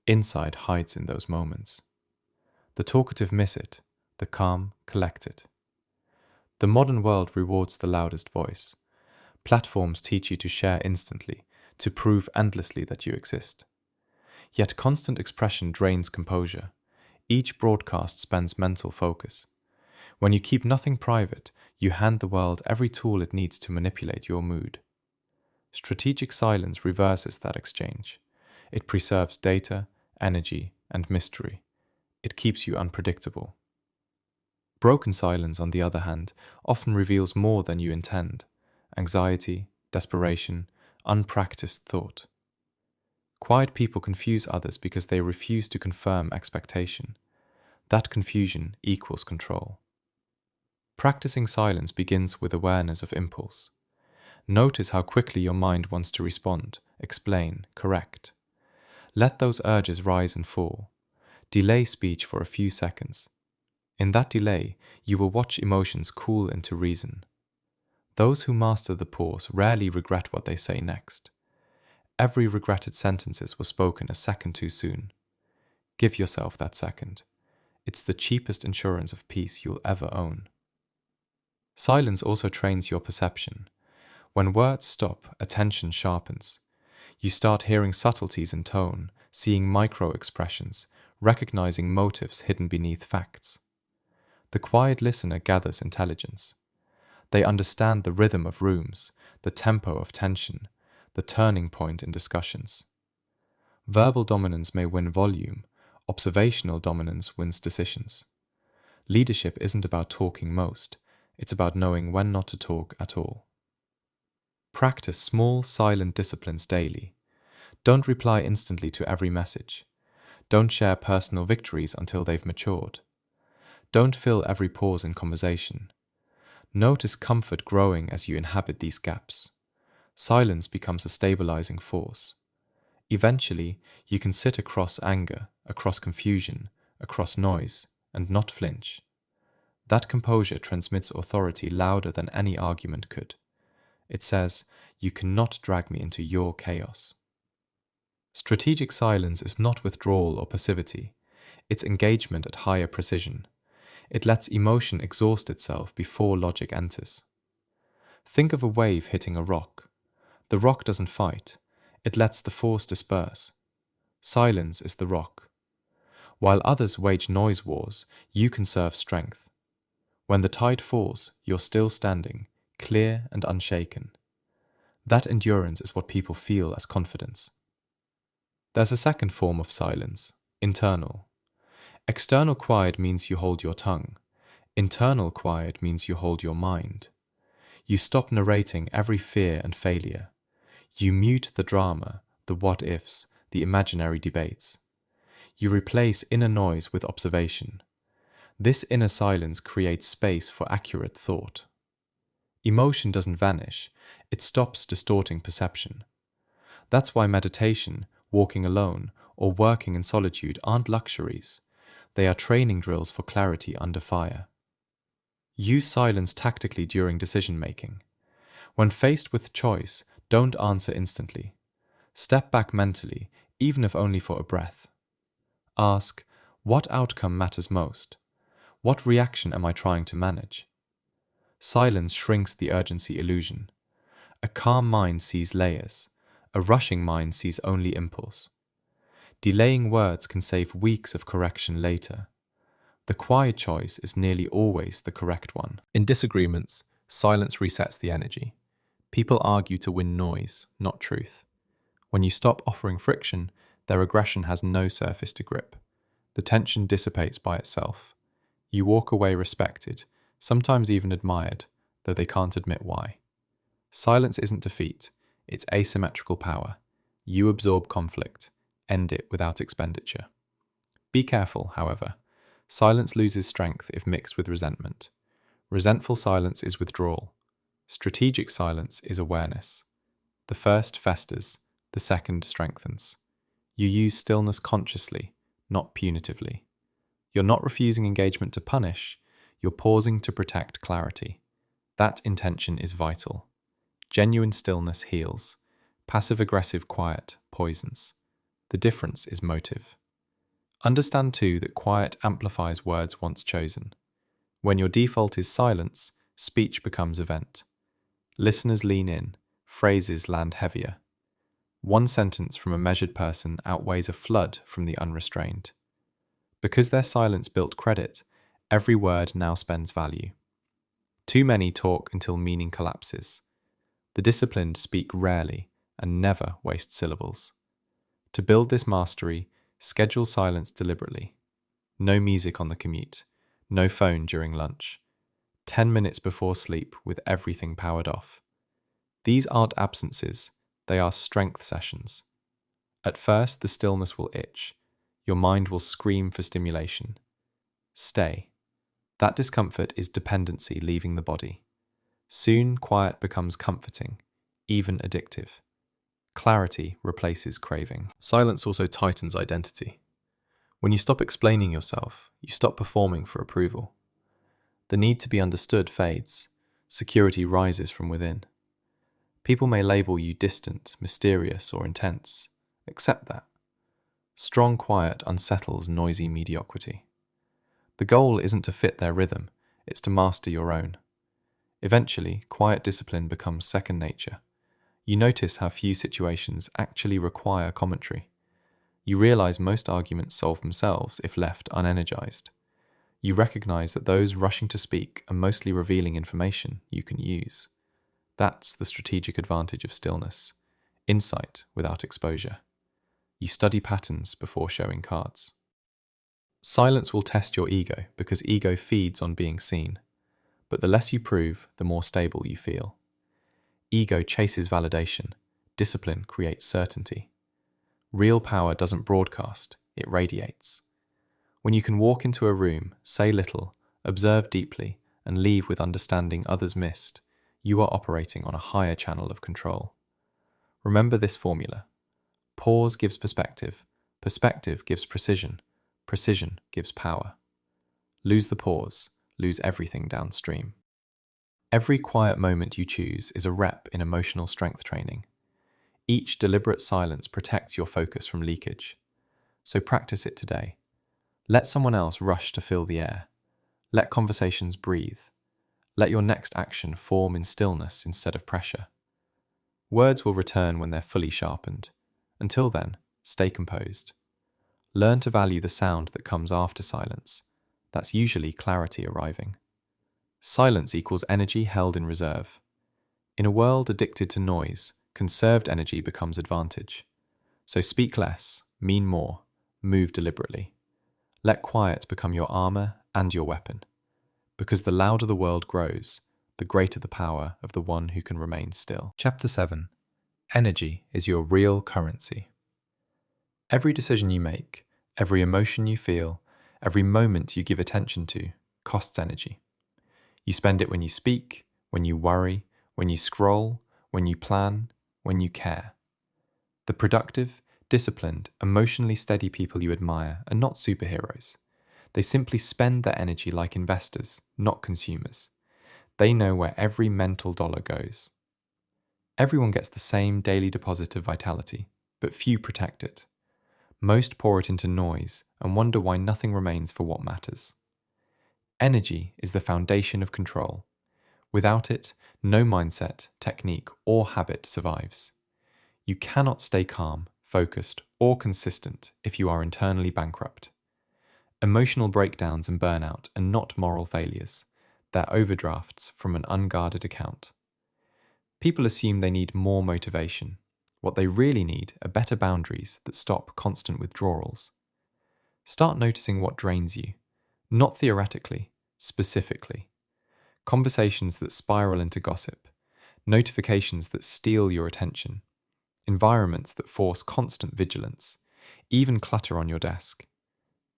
Insight hides in those moments. The talkative miss it, the calm collect it. The modern world rewards the loudest voice. Platforms teach you to share instantly, to prove endlessly that you exist. Yet constant expression drains composure. Each broadcast spends mental focus. When you keep nothing private, you hand the world every tool it needs to manipulate your mood. Strategic silence reverses that exchange. It preserves data, energy, and mystery. It keeps you unpredictable. Broken silence, on the other hand, often reveals more than you intend: anxiety, desperation, unpracticed thought. Quiet people confuse others because they refuse to confirm expectation. That confusion equals control. Practicing silence begins with awareness of impulse. Notice how quickly your mind wants to respond, explain, correct. Let those urges rise and fall. Delay speech for a few seconds. In that delay, you will watch emotions cool into reason. Those who master the pause rarely regret what they say next. Every regretted sentences were spoken a second too soon. Give yourself that second. It's the cheapest insurance of peace you'll ever own. Silence also trains your perception. When words stop, attention sharpens. You start hearing subtleties in tone, seeing micro-expressions, recognizing motives hidden beneath facts. The quiet listener gathers intelligence. They understand the rhythm of rooms, the tempo of tension, the turning point in discussions. Verbal dominance may win volume, observational dominance wins decisions. Leadership isn't about talking most, it's about knowing when not to talk at all. Practice small, silent disciplines daily. Don't reply instantly to every message. Don't share personal victories until they've matured. Don't fill every pause in conversation. Notice comfort growing as you inhabit these gaps. Silence becomes a stabilizing force. Eventually, you can sit across anger, across confusion, across noise, and not flinch. That composure transmits authority louder than any argument could. It says, "You cannot drag me into your chaos." Strategic silence is not withdrawal or passivity. It's engagement at higher precision. It lets emotion exhaust itself before logic enters. Think of a wave hitting a rock. The rock doesn't fight. It lets the force disperse. Silence is the rock. While others wage noise wars, you conserve strength. When the tide falls, you're still standing, clear and unshaken. That endurance is what people feel as confidence. There's a second form of silence, internal. External quiet means you hold your tongue. Internal quiet means you hold your mind. You stop narrating every fear and failure. You mute the drama, the what-ifs, the imaginary debates. You replace inner noise with observation. This inner silence creates space for accurate thought. Emotion doesn't vanish, it stops distorting perception. That's why meditation, walking alone, or working in solitude aren't luxuries. They are training drills for clarity under fire. Use silence tactically during decision-making. When faced with choice, don't answer instantly. Step back mentally, even if only for a breath. Ask, what outcome matters most? What reaction am I trying to manage? Silence shrinks the urgency illusion. A calm mind sees layers. A rushing mind sees only impulse. Delaying words can save weeks of correction later. The quiet choice is nearly always the correct one. In disagreements, silence resets the energy. People argue to win noise, not truth. When you stop offering friction, their aggression has no surface to grip. The tension dissipates by itself. You walk away respected, sometimes even admired, though they can't admit why. Silence isn't defeat, it's asymmetrical power. You absorb conflict, end it without expenditure. Be careful, however. Silence loses strength if mixed with resentment. Resentful silence is withdrawal. Strategic silence is awareness. The first festers, the second strengthens. You use stillness consciously, not punitively. You're not refusing engagement to punish, you're pausing to protect clarity. That intention is vital. Genuine stillness heals. Passive-aggressive quiet poisons. The difference is motive. Understand too that quiet amplifies words once chosen. When your default is silence, speech becomes event. Listeners lean in, phrases land heavier. One sentence from a measured person outweighs a flood from the unrestrained. Because their silence built credit, every word now spends value. Too many talk until meaning collapses. The disciplined speak rarely and never waste syllables. To build this mastery, schedule silence deliberately. No music on the commute, no phone during lunch. 10 minutes before sleep with everything powered off. These aren't absences, they are strength sessions. At first, the stillness will itch. Your mind will scream for stimulation. Stay. That discomfort is dependency leaving the body. Soon, quiet becomes comforting, even addictive. Clarity replaces craving. Silence also tightens identity. When you stop explaining yourself, you stop performing for approval. The need to be understood fades. Security rises from within. People may label you distant, mysterious, or intense. Accept that. Strong quiet unsettles noisy mediocrity. The goal isn't to fit their rhythm, it's to master your own. Eventually, quiet discipline becomes second nature. You notice how few situations actually require commentary. You realize most arguments solve themselves if left unenergized. You recognize that those rushing to speak are mostly revealing information you can use. That's the strategic advantage of stillness. Insight without exposure. You study patterns before showing cards. Silence will test your ego because ego feeds on being seen. But the less you prove, the more stable you feel. Ego chases validation. Discipline creates certainty. Real power doesn't broadcast, it radiates. When you can walk into a room, say little, observe deeply, and leave with understanding others missed, you are operating on a higher channel of control. Remember this formula. Pause gives perspective. Perspective gives precision. Precision gives power. Lose the pause, lose everything downstream. Every quiet moment you choose is a rep in emotional strength training. Each deliberate silence protects your focus from leakage. So practice it today. Let someone else rush to fill the air. Let conversations breathe. Let your next action form in stillness instead of pressure. Words will return when they're fully sharpened. Until then, stay composed. Learn to value the sound that comes after silence. That's usually clarity arriving. Silence equals energy held in reserve. In a world addicted to noise, conserved energy becomes advantage. So speak less, mean more, move deliberately. Let quiet become your armor and your weapon. Because the louder the world grows, the greater the power of the one who can remain still. Chapter 7. Energy is your real currency. Every decision you make, every emotion you feel, every moment you give attention to, costs energy. You spend it when you speak, when you worry, when you scroll, when you plan, when you care. The productive, disciplined, emotionally steady people you admire are not superheroes. They simply spend their energy like investors, not consumers. They know where every mental dollar goes. Everyone gets the same daily deposit of vitality, but few protect it. Most pour it into noise and wonder why nothing remains for what matters. Energy is the foundation of control. Without it, no mindset, technique, or habit survives. You cannot stay calm, focused, or consistent if you are internally bankrupt. Emotional breakdowns and burnout are not moral failures. They're overdrafts from an unguarded account. People assume they need more motivation. What they really need are better boundaries that stop constant withdrawals. Start noticing what drains you, not theoretically, specifically. Conversations that spiral into gossip, notifications that steal your attention, environments that force constant vigilance, even clutter on your desk.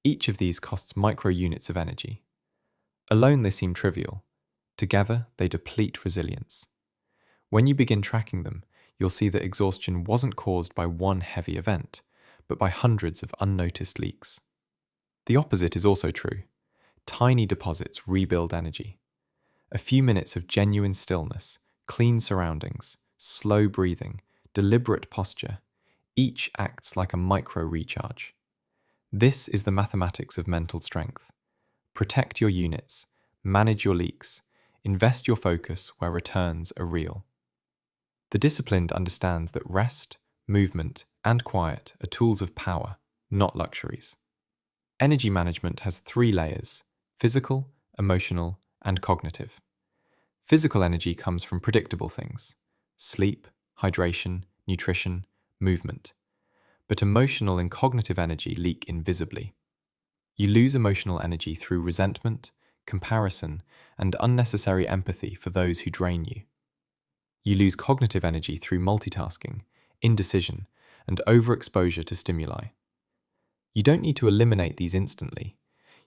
Each of these costs micro units of energy. Alone they seem trivial. Together they deplete resilience. When you begin tracking them, you'll see that exhaustion wasn't caused by one heavy event, but by hundreds of unnoticed leaks. The opposite is also true. Tiny deposits rebuild energy. A few minutes of genuine stillness, clean surroundings, slow breathing, deliberate posture, each acts like a micro recharge. This is the mathematics of mental strength. Protect your units, manage your leaks, invest your focus where returns are real. The disciplined understands that rest, movement, and quiet are tools of power, not luxuries. Energy management has 3 layers: physical, emotional, and cognitive. Physical energy comes from predictable things: sleep, hydration, nutrition, movement. But emotional and cognitive energy leak invisibly. You lose emotional energy through resentment, comparison, and unnecessary empathy for those who drain you. You lose cognitive energy through multitasking, indecision, and overexposure to stimuli. You don't need to eliminate these instantly.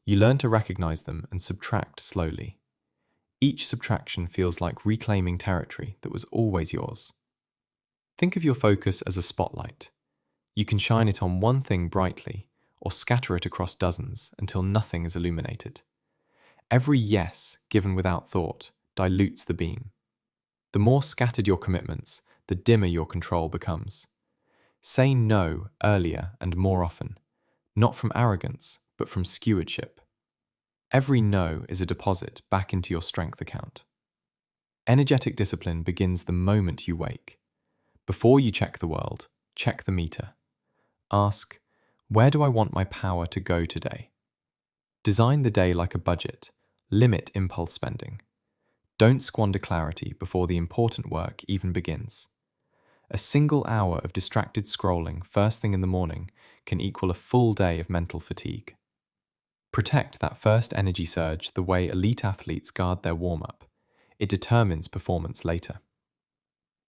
You learn to recognize them and subtract slowly. Each subtraction feels like reclaiming territory that was always yours. Think of your focus as a spotlight. You can shine it on one thing brightly, or scatter it across dozens until nothing is illuminated. Every yes given without thought dilutes the beam. The more scattered your commitments, the dimmer your control becomes. Say no earlier and more often, not from arrogance, but from stewardship. Every no is a deposit back into your strength account. Energetic discipline begins the moment you wake. Before you check the world, check the meter. Ask, where do I want my power to go today? Design the day like a budget. Limit impulse spending. Don't squander clarity before the important work even begins. A single hour of distracted scrolling first thing in the morning can equal a full day of mental fatigue. Protect that first energy surge the way elite athletes guard their warm-up. It determines performance later.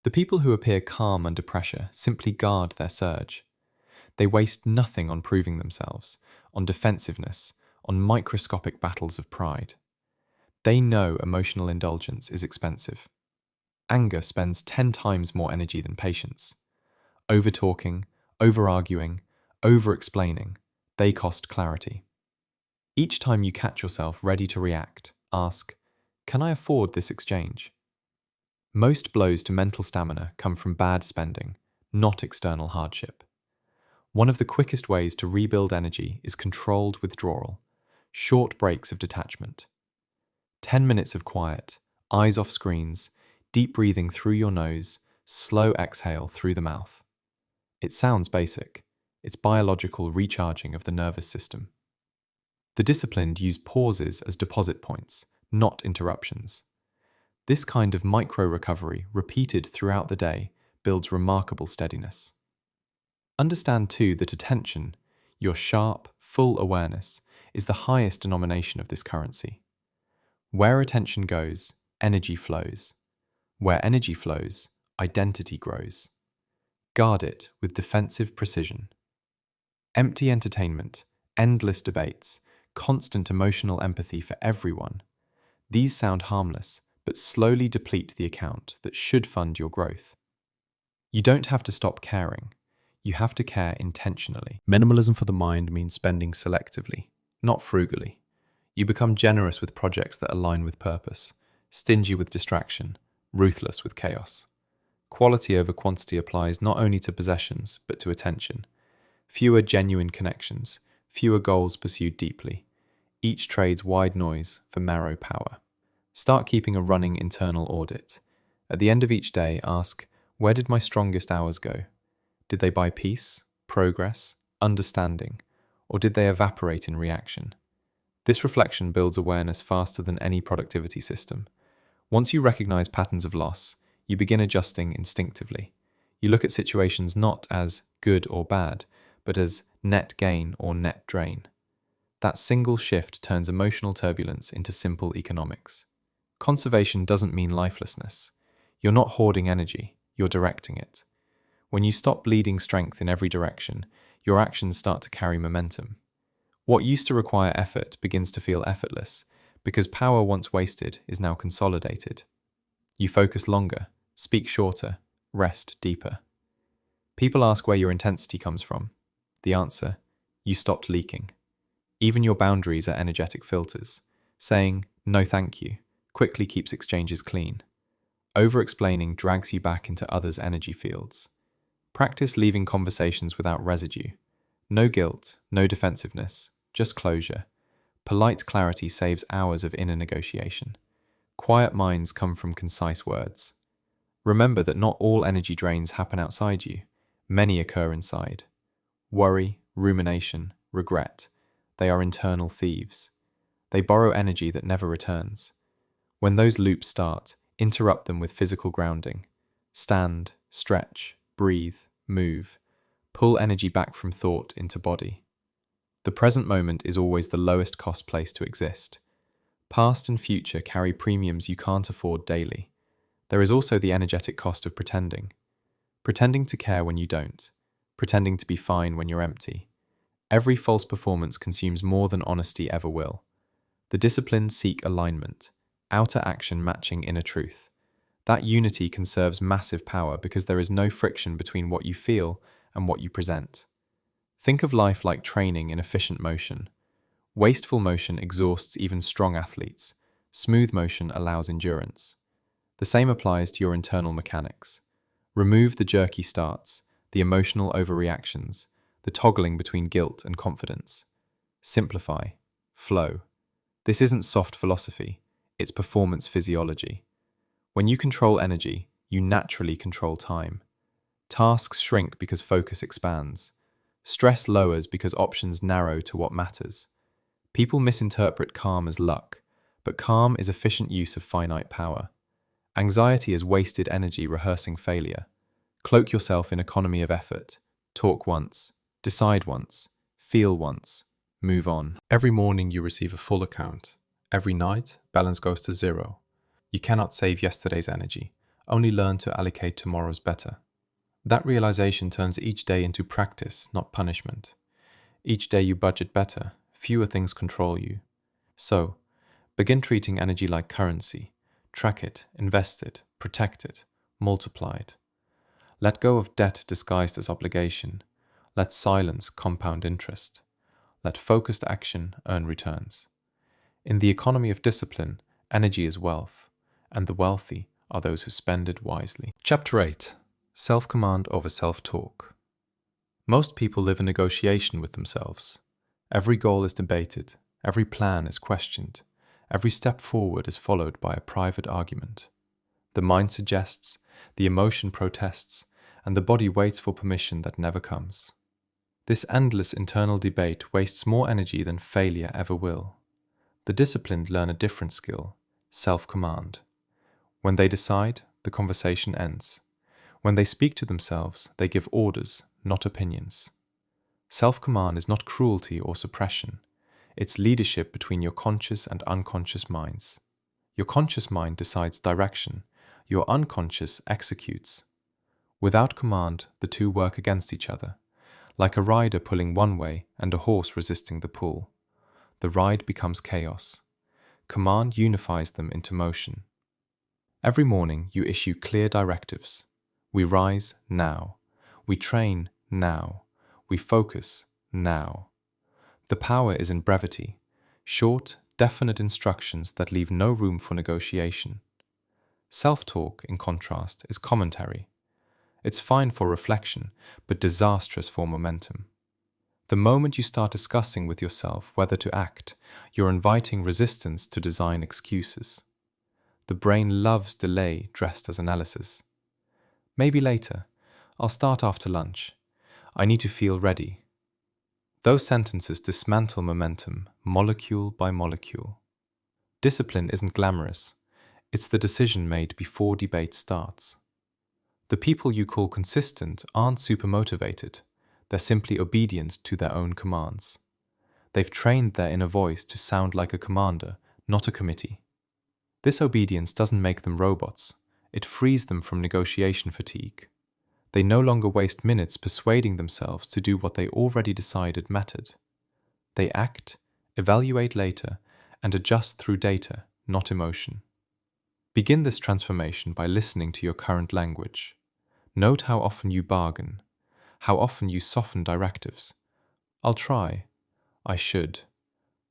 The people who appear calm under pressure simply guard their surge. They waste nothing on proving themselves, on defensiveness, on microscopic battles of pride. They know emotional indulgence is expensive. Anger spends 10 times more energy than patience. Over-talking, over-arguing, over-explaining, they cost clarity. Each time you catch yourself ready to react, ask, can I afford this exchange? Most blows to mental stamina come from bad spending, not external hardship. One of the quickest ways to rebuild energy is controlled withdrawal, short breaks of detachment. 10 minutes of quiet, eyes off screens, deep breathing through your nose, slow exhale through the mouth. It sounds basic. It's biological recharging of the nervous system. The disciplined use pauses as deposit points, not interruptions. This kind of micro-recovery, repeated throughout the day, builds remarkable steadiness. Understand too that attention, your sharp, full awareness, is the highest denomination of this currency. Where attention goes, energy flows. Where energy flows, identity grows. Guard it with defensive precision. Empty entertainment, endless debates, constant emotional empathy for everyone. These sound harmless, but slowly deplete the account that should fund your growth. You don't have to stop caring. You have to care intentionally. Minimalism for the mind means spending selectively, not frugally. You become generous with projects that align with purpose, stingy with distraction, ruthless with chaos. Quality over quantity applies not only to possessions, but to attention. Fewer genuine connections, fewer goals pursued deeply. Each trades wide noise for narrow power. Start keeping a running internal audit. At the end of each day, ask, where did my strongest hours go? Did they buy peace, progress, understanding, or did they evaporate in reaction? This reflection builds awareness faster than any productivity system. Once you recognize patterns of loss, you begin adjusting instinctively. You look at situations not as good or bad, but as net gain or net drain. That single shift turns emotional turbulence into simple economics. Conservation doesn't mean lifelessness. You're not hoarding energy, you're directing it. When you stop bleeding strength in every direction, your actions start to carry momentum. What used to require effort begins to feel effortless, because power once wasted is now consolidated. You focus longer, speak shorter, rest deeper. People ask where your intensity comes from. The answer: you stopped leaking. Even your boundaries are energetic filters. Saying, "No thank you," quickly keeps exchanges clean. Over-explaining drags you back into others' energy fields. Practice leaving conversations without residue. No guilt, no defensiveness, just closure. Polite clarity saves hours of inner negotiation. Quiet minds come from concise words. Remember that not all energy drains happen outside you. Many occur inside. Worry, rumination, regret. They are internal thieves. They borrow energy that never returns. When those loops start, interrupt them with physical grounding. Stand, stretch, breathe, move. Pull energy back from thought into body. The present moment is always the lowest cost place to exist. Past and future carry premiums you can't afford daily. There is also the energetic cost of pretending. Pretending to care when you don't. Pretending to be fine when you're empty. Every false performance consumes more than honesty ever will. The disciplined seek alignment, outer action matching inner truth. That unity conserves massive power because there is no friction between what you feel and what you present. Think of life like training in efficient motion. Wasteful motion exhausts even strong athletes. Smooth motion allows endurance. The same applies to your internal mechanics. Remove the jerky starts, the emotional overreactions, the toggling between guilt and confidence. Simplify. Flow. This isn't soft philosophy, it's performance physiology. When you control energy, you naturally control time. Tasks shrink because focus expands. Stress lowers because options narrow to what matters. People misinterpret calm as luck, but calm is efficient use of finite power. Anxiety is wasted energy rehearsing failure. Cloak yourself in economy of effort. Talk once. Decide once. Feel once. Move on. Every morning you receive a full account. Every night, balance goes to zero. You cannot save yesterday's energy, only learn to allocate tomorrow's better. That realization turns each day into practice, not punishment. Each day you budget better, fewer things control you. So, begin treating energy like currency. Track it, invest it, protect it, multiply it. Let go of debt disguised as obligation. Let silence compound interest. Let focused action earn returns. In the economy of discipline, energy is wealth, and the wealthy are those who spend it wisely. Chapter 8. Self-command over self-talk. Most people live in negotiation with themselves. Every goal is debated, every plan is questioned, every step forward is followed by a private argument. The mind suggests, the emotion protests, and the body waits for permission that never comes. This endless internal debate wastes more energy than failure ever will. The disciplined learn a different skill, self-command. When they decide, the conversation ends. When they speak to themselves, they give orders, not opinions. Self-command is not cruelty or suppression. It's leadership between your conscious and unconscious minds. Your conscious mind decides direction. Your unconscious executes. Without command, the two work against each other, like a rider pulling one way and a horse resisting the pull. The ride becomes chaos. Command unifies them into motion. Every morning you issue clear directives. We rise now. We train now. We focus now. The power is in brevity, short, definite instructions that leave no room for negotiation. Self-talk, in contrast, is commentary. It's fine for reflection, but disastrous for momentum. The moment you start discussing with yourself whether to act, you're inviting resistance to design excuses. The brain loves delay dressed as analysis. Maybe later. I'll start after lunch. I need to feel ready. Those sentences dismantle momentum, molecule by molecule. Discipline isn't glamorous. It's the decision made before debate starts. The people you call consistent aren't super motivated. They're simply obedient to their own commands. They've trained their inner voice to sound like a commander, not a committee. This obedience doesn't make them robots. It frees them from negotiation fatigue. They no longer waste minutes persuading themselves to do what they already decided mattered. They act, evaluate later, and adjust through data, not emotion. Begin this transformation by listening to your current language. Note how often you bargain, how often you soften directives. I'll try. I should.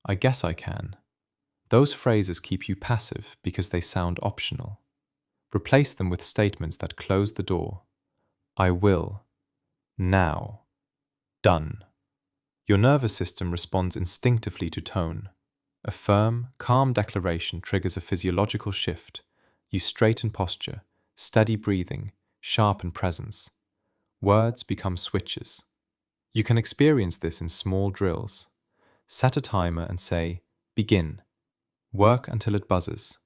I guess I can. Those phrases keep you passive because they sound optional. Replace them with statements that close the door. I will. Now. Done. Your nervous system responds instinctively to tone. A firm, calm declaration triggers a physiological shift. You straighten posture, steady breathing, sharpen presence. Words become switches. You can experience this in small drills. Set a timer and say, begin. Work until it buzzes.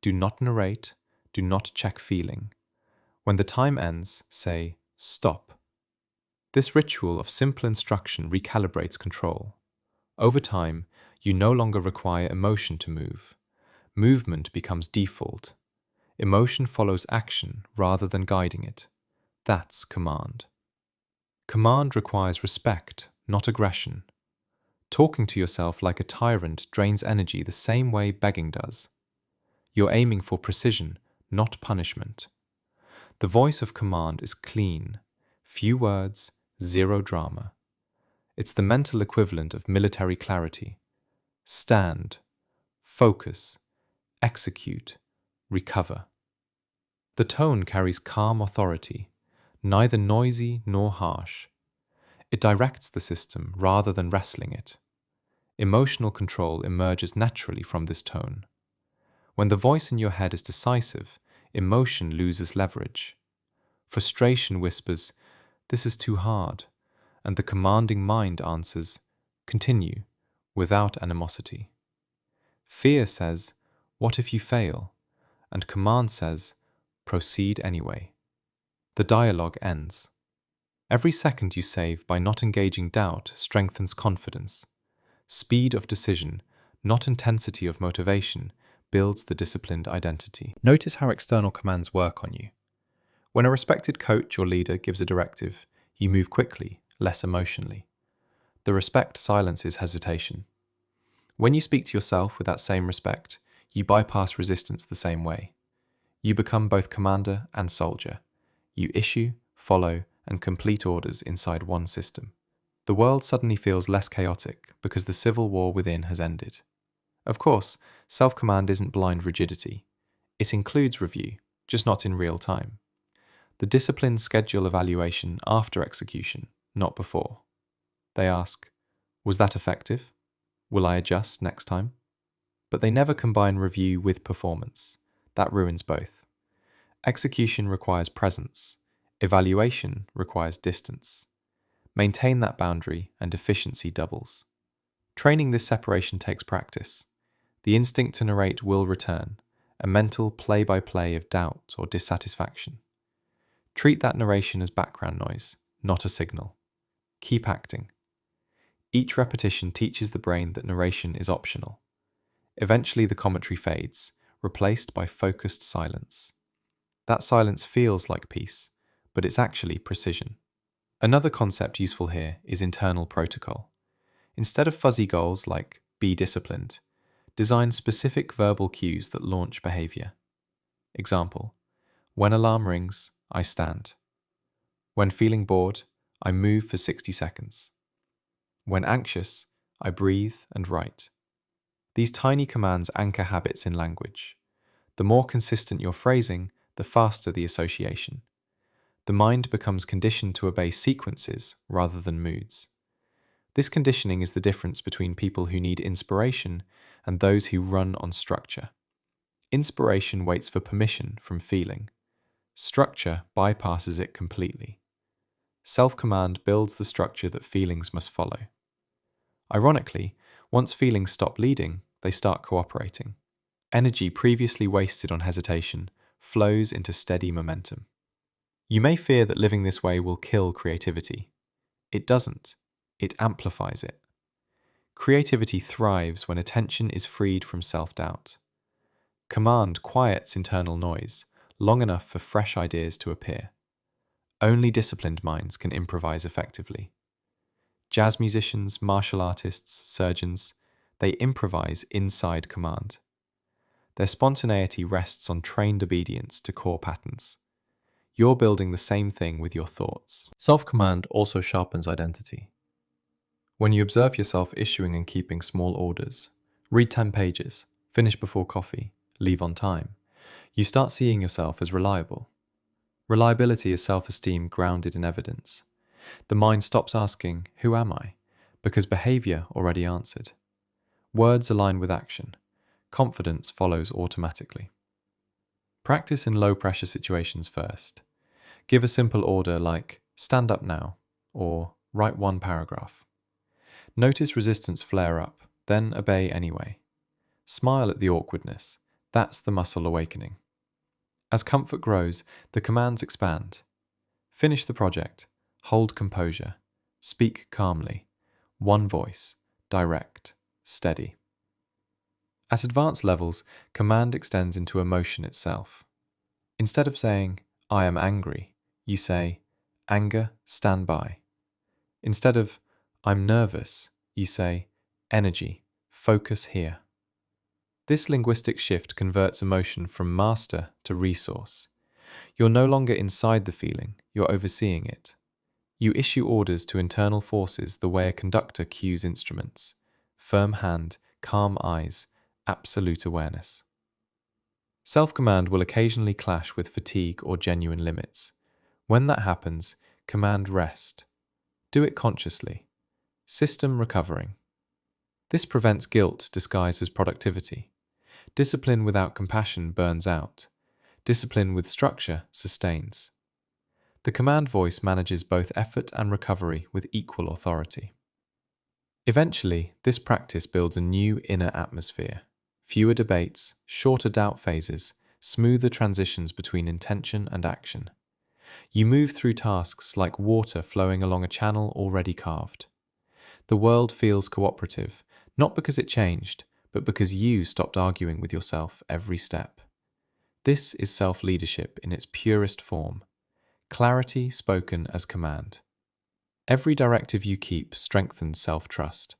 Do not narrate. Do not check feeling. When the time ends, say, stop. This ritual of simple instruction recalibrates control. Over time, you no longer require emotion to move. Movement becomes default. Emotion follows action rather than guiding it. That's command. Command requires respect, not aggression. Talking to yourself like a tyrant drains energy the same way begging does. You're aiming for precision, not punishment. The voice of command is clean, few words, zero drama. It's the mental equivalent of military clarity. Stand, focus, execute, recover. The tone carries calm authority, neither noisy nor harsh. It directs the system rather than wrestling it. Emotional control emerges naturally from this tone. When the voice in your head is decisive, emotion loses leverage. Frustration whispers, "This is too hard," and the commanding mind answers, "Continue," without animosity. Fear says, "What if you fail?" and command says, "Proceed anyway." The dialogue ends. Every second you save by not engaging doubt strengthens confidence. Speed of decision, not intensity of motivation, builds the disciplined identity. Notice how external commands work on you. When a respected coach or leader gives a directive, you move quickly, less emotionally. The respect silences hesitation. When you speak to yourself with that same respect, you bypass resistance the same way. You become both commander and soldier. You issue, follow, and complete orders inside one system. The world suddenly feels less chaotic because the civil war within has ended. Of course, self-command isn't blind rigidity. It includes review, just not in real time. The disciplines schedule evaluation after execution, not before. They ask, was that effective? Will I adjust next time? But they never combine review with performance. That ruins both. Execution requires presence. Evaluation requires distance. Maintain that boundary and efficiency doubles. Training this separation takes practice. The instinct to narrate will return, a mental play-by-play of doubt or dissatisfaction. Treat that narration as background noise, not a signal. Keep acting. Each repetition teaches the brain that narration is optional. Eventually the commentary fades, replaced by focused silence. That silence feels like peace, but it's actually precision. Another concept useful here is internal protocol. Instead of fuzzy goals like be disciplined, design specific verbal cues that launch behavior. Example, when alarm rings, I stand. When feeling bored, I move for 60 seconds. When anxious, I breathe and write. These tiny commands anchor habits in language. The more consistent your phrasing, the faster the association. The mind becomes conditioned to obey sequences rather than moods. This conditioning is the difference between people who need inspiration and those who run on structure. Inspiration waits for permission from feeling. Structure bypasses it completely. Self-command builds the structure that feelings must follow. Ironically, once feelings stop leading, they start cooperating. Energy previously wasted on hesitation flows into steady momentum. You may fear that living this way will kill creativity. It doesn't. It amplifies it. Creativity thrives when attention is freed from self-doubt. Command quiets internal noise long enough for fresh ideas to appear. Only disciplined minds can improvise effectively. Jazz musicians, martial artists, surgeons, they improvise inside command. Their spontaneity rests on trained obedience to core patterns. You're building the same thing with your thoughts. Self-command also sharpens identity. When you observe yourself issuing and keeping small orders, read 10 pages, finish before coffee, leave on time, you start seeing yourself as reliable. Reliability is self-esteem grounded in evidence. The mind stops asking, "Who am I?" because behavior already answered. Words align with action. Confidence follows automatically. Practice in low-pressure situations first. Give a simple order like, "Stand up now," or "Write one paragraph." Notice resistance flare up, then obey anyway. Smile at the awkwardness. That's the muscle awakening. As comfort grows, the commands expand. Finish the project. Hold composure. Speak calmly. One voice. Direct. Steady. At advanced levels, command extends into emotion itself. Instead of saying, "I am angry," you say, "Anger, stand by." Instead of, "I'm nervous," you say, "Energy, focus here." This linguistic shift converts emotion from master to resource. You're no longer inside the feeling, you're overseeing it. You issue orders to internal forces the way a conductor cues instruments. Firm hand, calm eyes, absolute awareness. Self-command will occasionally clash with fatigue or genuine limits. When that happens, command rest. Do it consciously. System recovering. This prevents guilt disguised as productivity. Discipline without compassion burns out. Discipline with structure sustains. The command voice manages both effort and recovery with equal authority. Eventually, this practice builds a new inner atmosphere. Fewer debates, shorter doubt phases, smoother transitions between intention and action. You move through tasks like water flowing along a channel already carved. The world feels cooperative, not because it changed, but because you stopped arguing with yourself every step. This is self-leadership in its purest form. Clarity spoken as command. Every directive you keep strengthens self-trust.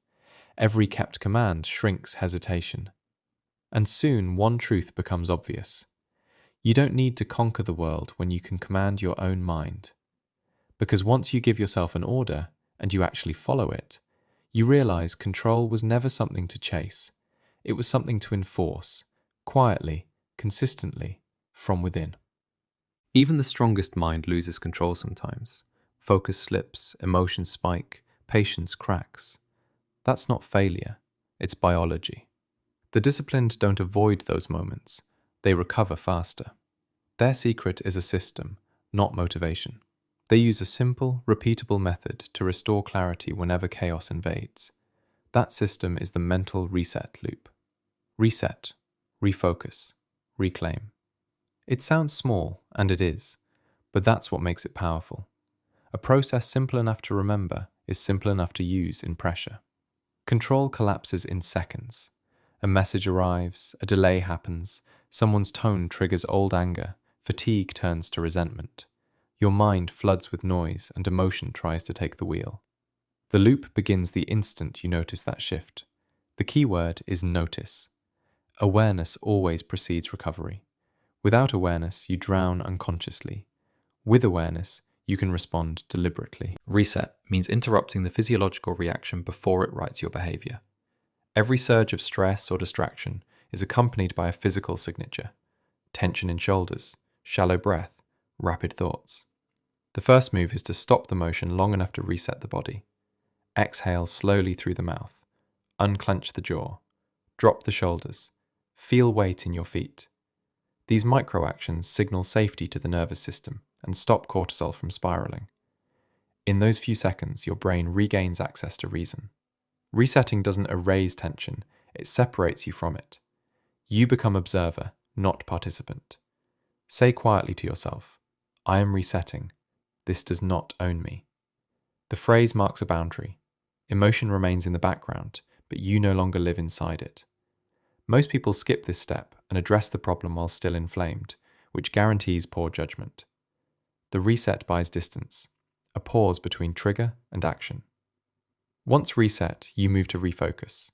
Every kept command shrinks hesitation. And soon one truth becomes obvious. You don't need to conquer the world when you can command your own mind. Because once you give yourself an order, and you actually follow it, you realize control was never something to chase. It was something to enforce, quietly, consistently, from within. Even the strongest mind loses control sometimes. Focus slips, emotions spike, patience cracks. That's not failure, it's biology. The disciplined don't avoid those moments, they recover faster. Their secret is a system, not motivation. They use a simple, repeatable method to restore clarity whenever chaos invades. That system is the mental reset loop. Reset, refocus, reclaim. It sounds small, and it is, but that's what makes it powerful. A process simple enough to remember is simple enough to use in pressure. Control collapses in seconds. A message arrives, a delay happens, someone's tone triggers old anger, fatigue turns to resentment. Your mind floods with noise and emotion tries to take the wheel. The loop begins the instant you notice that shift. The key word is notice. Awareness always precedes recovery. Without awareness, you drown unconsciously. With awareness, you can respond deliberately. Reset means interrupting the physiological reaction before it writes your behavior. Every surge of stress or distraction is accompanied by a physical signature: tension in shoulders, shallow breath, rapid thoughts. The first move is to stop the motion long enough to reset the body. Exhale slowly through the mouth. Unclench the jaw. Drop the shoulders. Feel weight in your feet. These micro-actions signal safety to the nervous system and stop cortisol from spiraling. In those few seconds, your brain regains access to reason. Resetting doesn't erase tension, it separates you from it. You become observer, not participant. Say quietly to yourself, I am resetting. This does not own me. The phrase marks a boundary. Emotion remains in the background, but you no longer live inside it. Most people skip this step and address the problem while still inflamed, which guarantees poor judgment. The reset buys distance, a pause between trigger and action. Once reset, you move to refocus.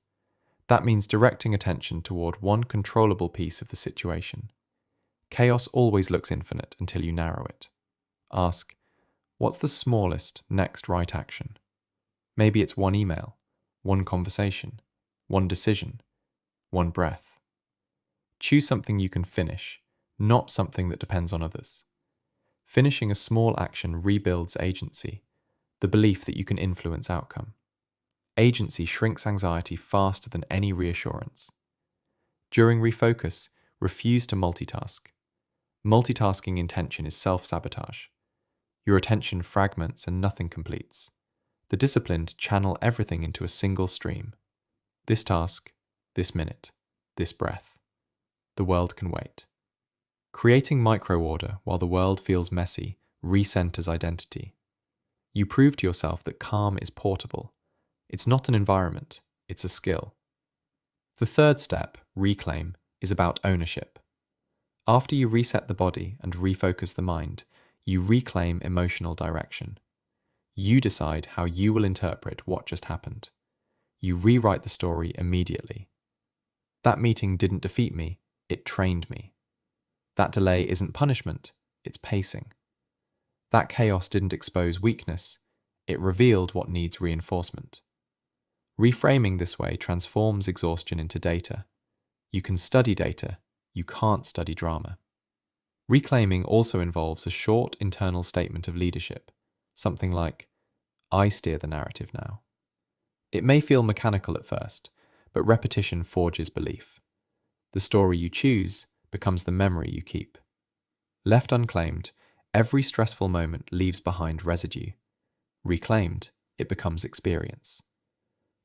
That means directing attention toward one controllable piece of the situation. Chaos always looks infinite until you narrow it. Ask, what's the smallest next right action? Maybe it's one email, one conversation, one decision, one breath. Choose something you can finish, not something that depends on others. Finishing a small action rebuilds agency, the belief that you can influence outcome. Agency shrinks anxiety faster than any reassurance. During refocus, refuse to multitask. Multitasking intention is self-sabotage. Your attention fragments and nothing completes. The disciplined channel everything into a single stream. This task, this minute, this breath. The world can wait. Creating micro-order while the world feels messy recenters identity. You prove to yourself that calm is portable. It's not an environment, it's a skill. The third step, reclaim, is about ownership. After you reset the body and refocus the mind, you reclaim emotional direction. You decide how you will interpret what just happened. You rewrite the story immediately. That meeting didn't defeat me, it trained me. That delay isn't punishment, it's pacing. That chaos didn't expose weakness, it revealed what needs reinforcement. Reframing this way transforms exhaustion into data. You can study data, you can't study drama. Reclaiming also involves a short internal statement of leadership, something like, I steer the narrative now. It may feel mechanical at first, but repetition forges belief. The story you choose becomes the memory you keep. Left unclaimed, every stressful moment leaves behind residue. Reclaimed, it becomes experience.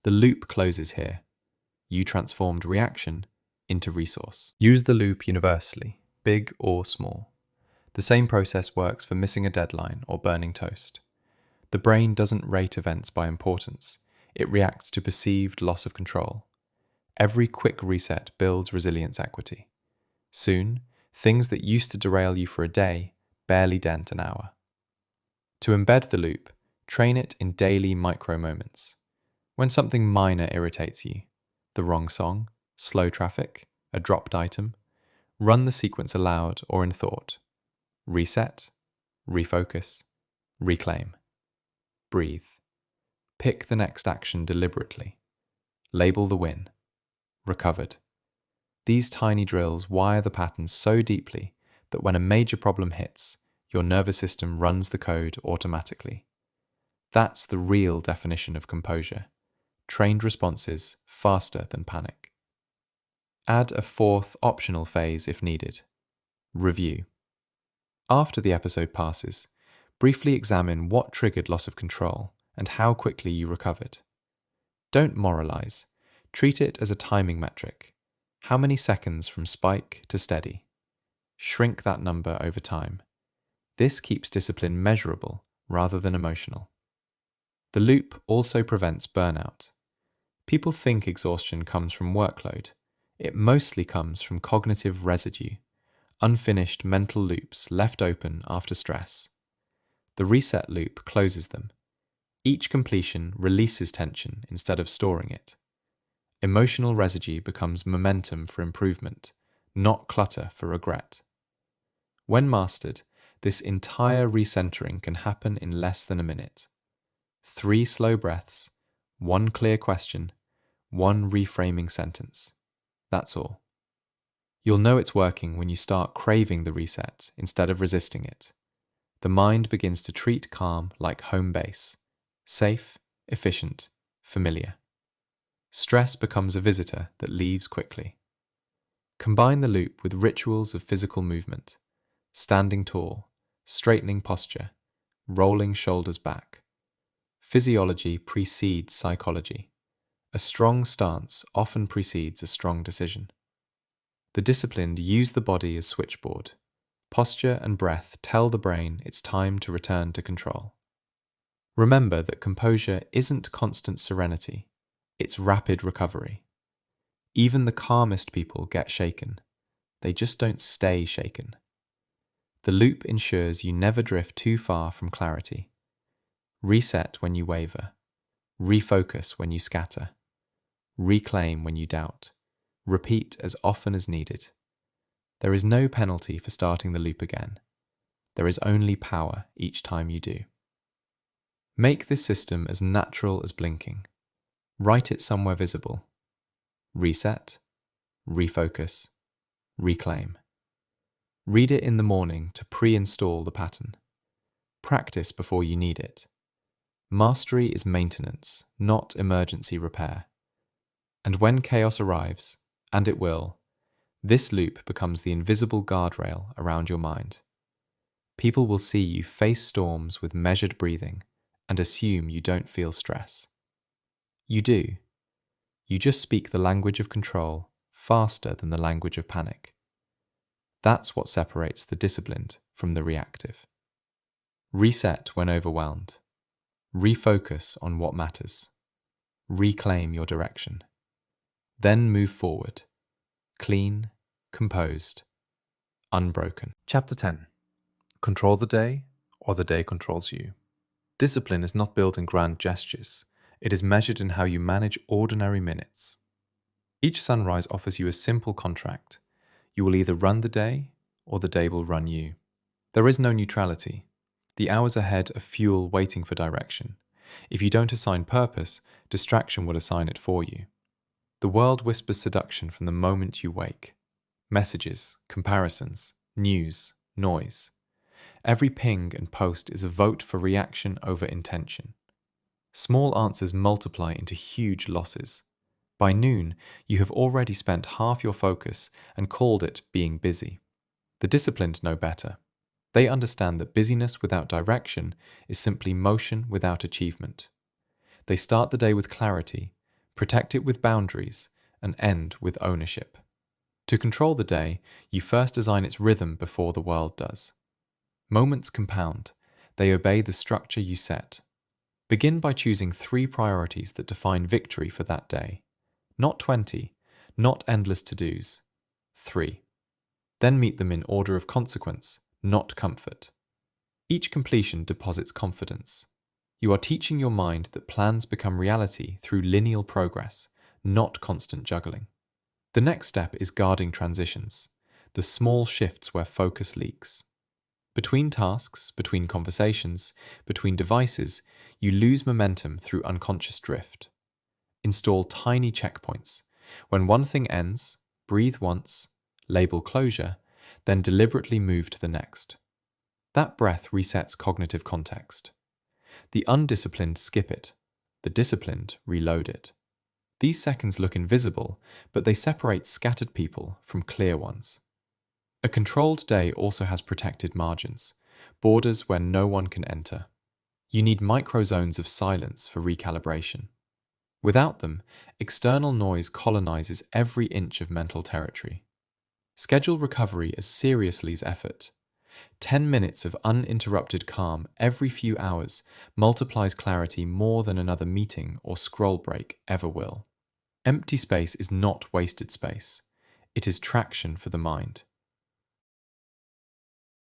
The loop closes here. You transformed reaction into resource. Use the loop universally, big or small. The same process works for missing a deadline or burning toast. The brain doesn't rate events by importance. It reacts to perceived loss of control. Every quick reset builds resilience equity. Soon, things that used to derail you for a day barely dent an hour. To embed the loop, train it in daily micro moments. When something minor irritates you, the wrong song, slow traffic, a dropped item, run the sequence aloud or in thought. Reset, refocus, reclaim. Breathe. Pick the next action deliberately. Label the win. Recovered. These tiny drills wire the pattern so deeply that when a major problem hits, your nervous system runs the code automatically. That's the real definition of composure. Trained responses faster than panic. Add a fourth optional phase if needed. Review. After the episode passes, briefly examine what triggered loss of control and how quickly you recovered. Don't moralize. Treat it as a timing metric. How many seconds from spike to steady? Shrink that number over time. This keeps discipline measurable rather than emotional. The loop also prevents burnout. People think exhaustion comes from workload. It mostly comes from cognitive residue, unfinished mental loops left open after stress. The reset loop closes them. Each completion releases tension instead of storing it. Emotional residue becomes momentum for improvement, not clutter for regret. When mastered, this entire recentering can happen in less than a minute. 3 slow breaths, 1 clear question, 1 reframing sentence. That's all. You'll know it's working when you start craving the reset instead of resisting it. The mind begins to treat calm like home base. Safe, efficient, familiar. Stress becomes a visitor that leaves quickly. Combine the loop with rituals of physical movement, standing tall, straightening posture, rolling shoulders back, Physiology precedes psychology. A strong stance often precedes a strong decision. The disciplined use the body as switchboard. Posture and breath tell the brain it's time to return to control. Remember that composure isn't constant serenity, it's rapid recovery. Even the calmest people get shaken. They just don't stay shaken. The loop ensures you never drift too far from clarity. Reset when you waver. Refocus when you scatter. Reclaim when you doubt. Repeat as often as needed. There is no penalty for starting the loop again. There is only power each time you do. Make this system as natural as blinking. Write it somewhere visible. Reset, refocus, reclaim. Read it in the morning to pre-install the pattern. Practice before you need it. Mastery is maintenance, not emergency repair. And when chaos arrives, and it will, this loop becomes the invisible guardrail around your mind. People will see you face storms with measured breathing and assume you don't feel stress. You do. You just speak the language of control faster than the language of panic. That's what separates the disciplined from the reactive. Reset when overwhelmed. Refocus on what matters. Reclaim your direction. Then move forward. Clean, composed, unbroken. Chapter 10. Control the day, or the day controls you. Discipline is not built in grand gestures. It is measured in how you manage ordinary minutes. Each sunrise offers you a simple contract. You will either run the day, or the day will run you. There is no neutrality. The hours ahead are fuel waiting for direction. If you don't assign purpose, distraction will assign it for you. The world whispers seduction from the moment you wake. Messages, comparisons, news, noise. Every ping and post is a vote for reaction over intention. Small answers multiply into huge losses. By noon, you have already spent half your focus and called it being busy. The disciplined know better. They understand that busyness without direction is simply motion without achievement. They start the day with clarity, protect it with boundaries, and end with ownership. To control the day, you first design its rhythm before the world does. Moments compound. They obey the structure you set. Begin by choosing 3 priorities that define victory for that day. Not 20, not endless to-dos. 3. Then meet them in order of consequence, not comfort. Each completion deposits confidence. You are teaching your mind that plans become reality through lineal progress, not constant juggling. The next step is guarding transitions, the small shifts where focus leaks. Between tasks, between conversations, between devices, you lose momentum through unconscious drift. Install tiny checkpoints. When one thing ends, breathe once, label closure, then deliberately move to the next. That breath resets cognitive context. The undisciplined skip it. The disciplined reload it. These seconds look invisible, but they separate scattered people from clear ones. A controlled day also has protected margins, borders where no one can enter. You need microzones of silence for recalibration. Without them, external noise colonizes every inch of mental territory. Schedule recovery as seriously as effort. 10 minutes of uninterrupted calm every few hours multiplies clarity more than another meeting or scroll break ever will. Empty space is not wasted space. It is traction for the mind.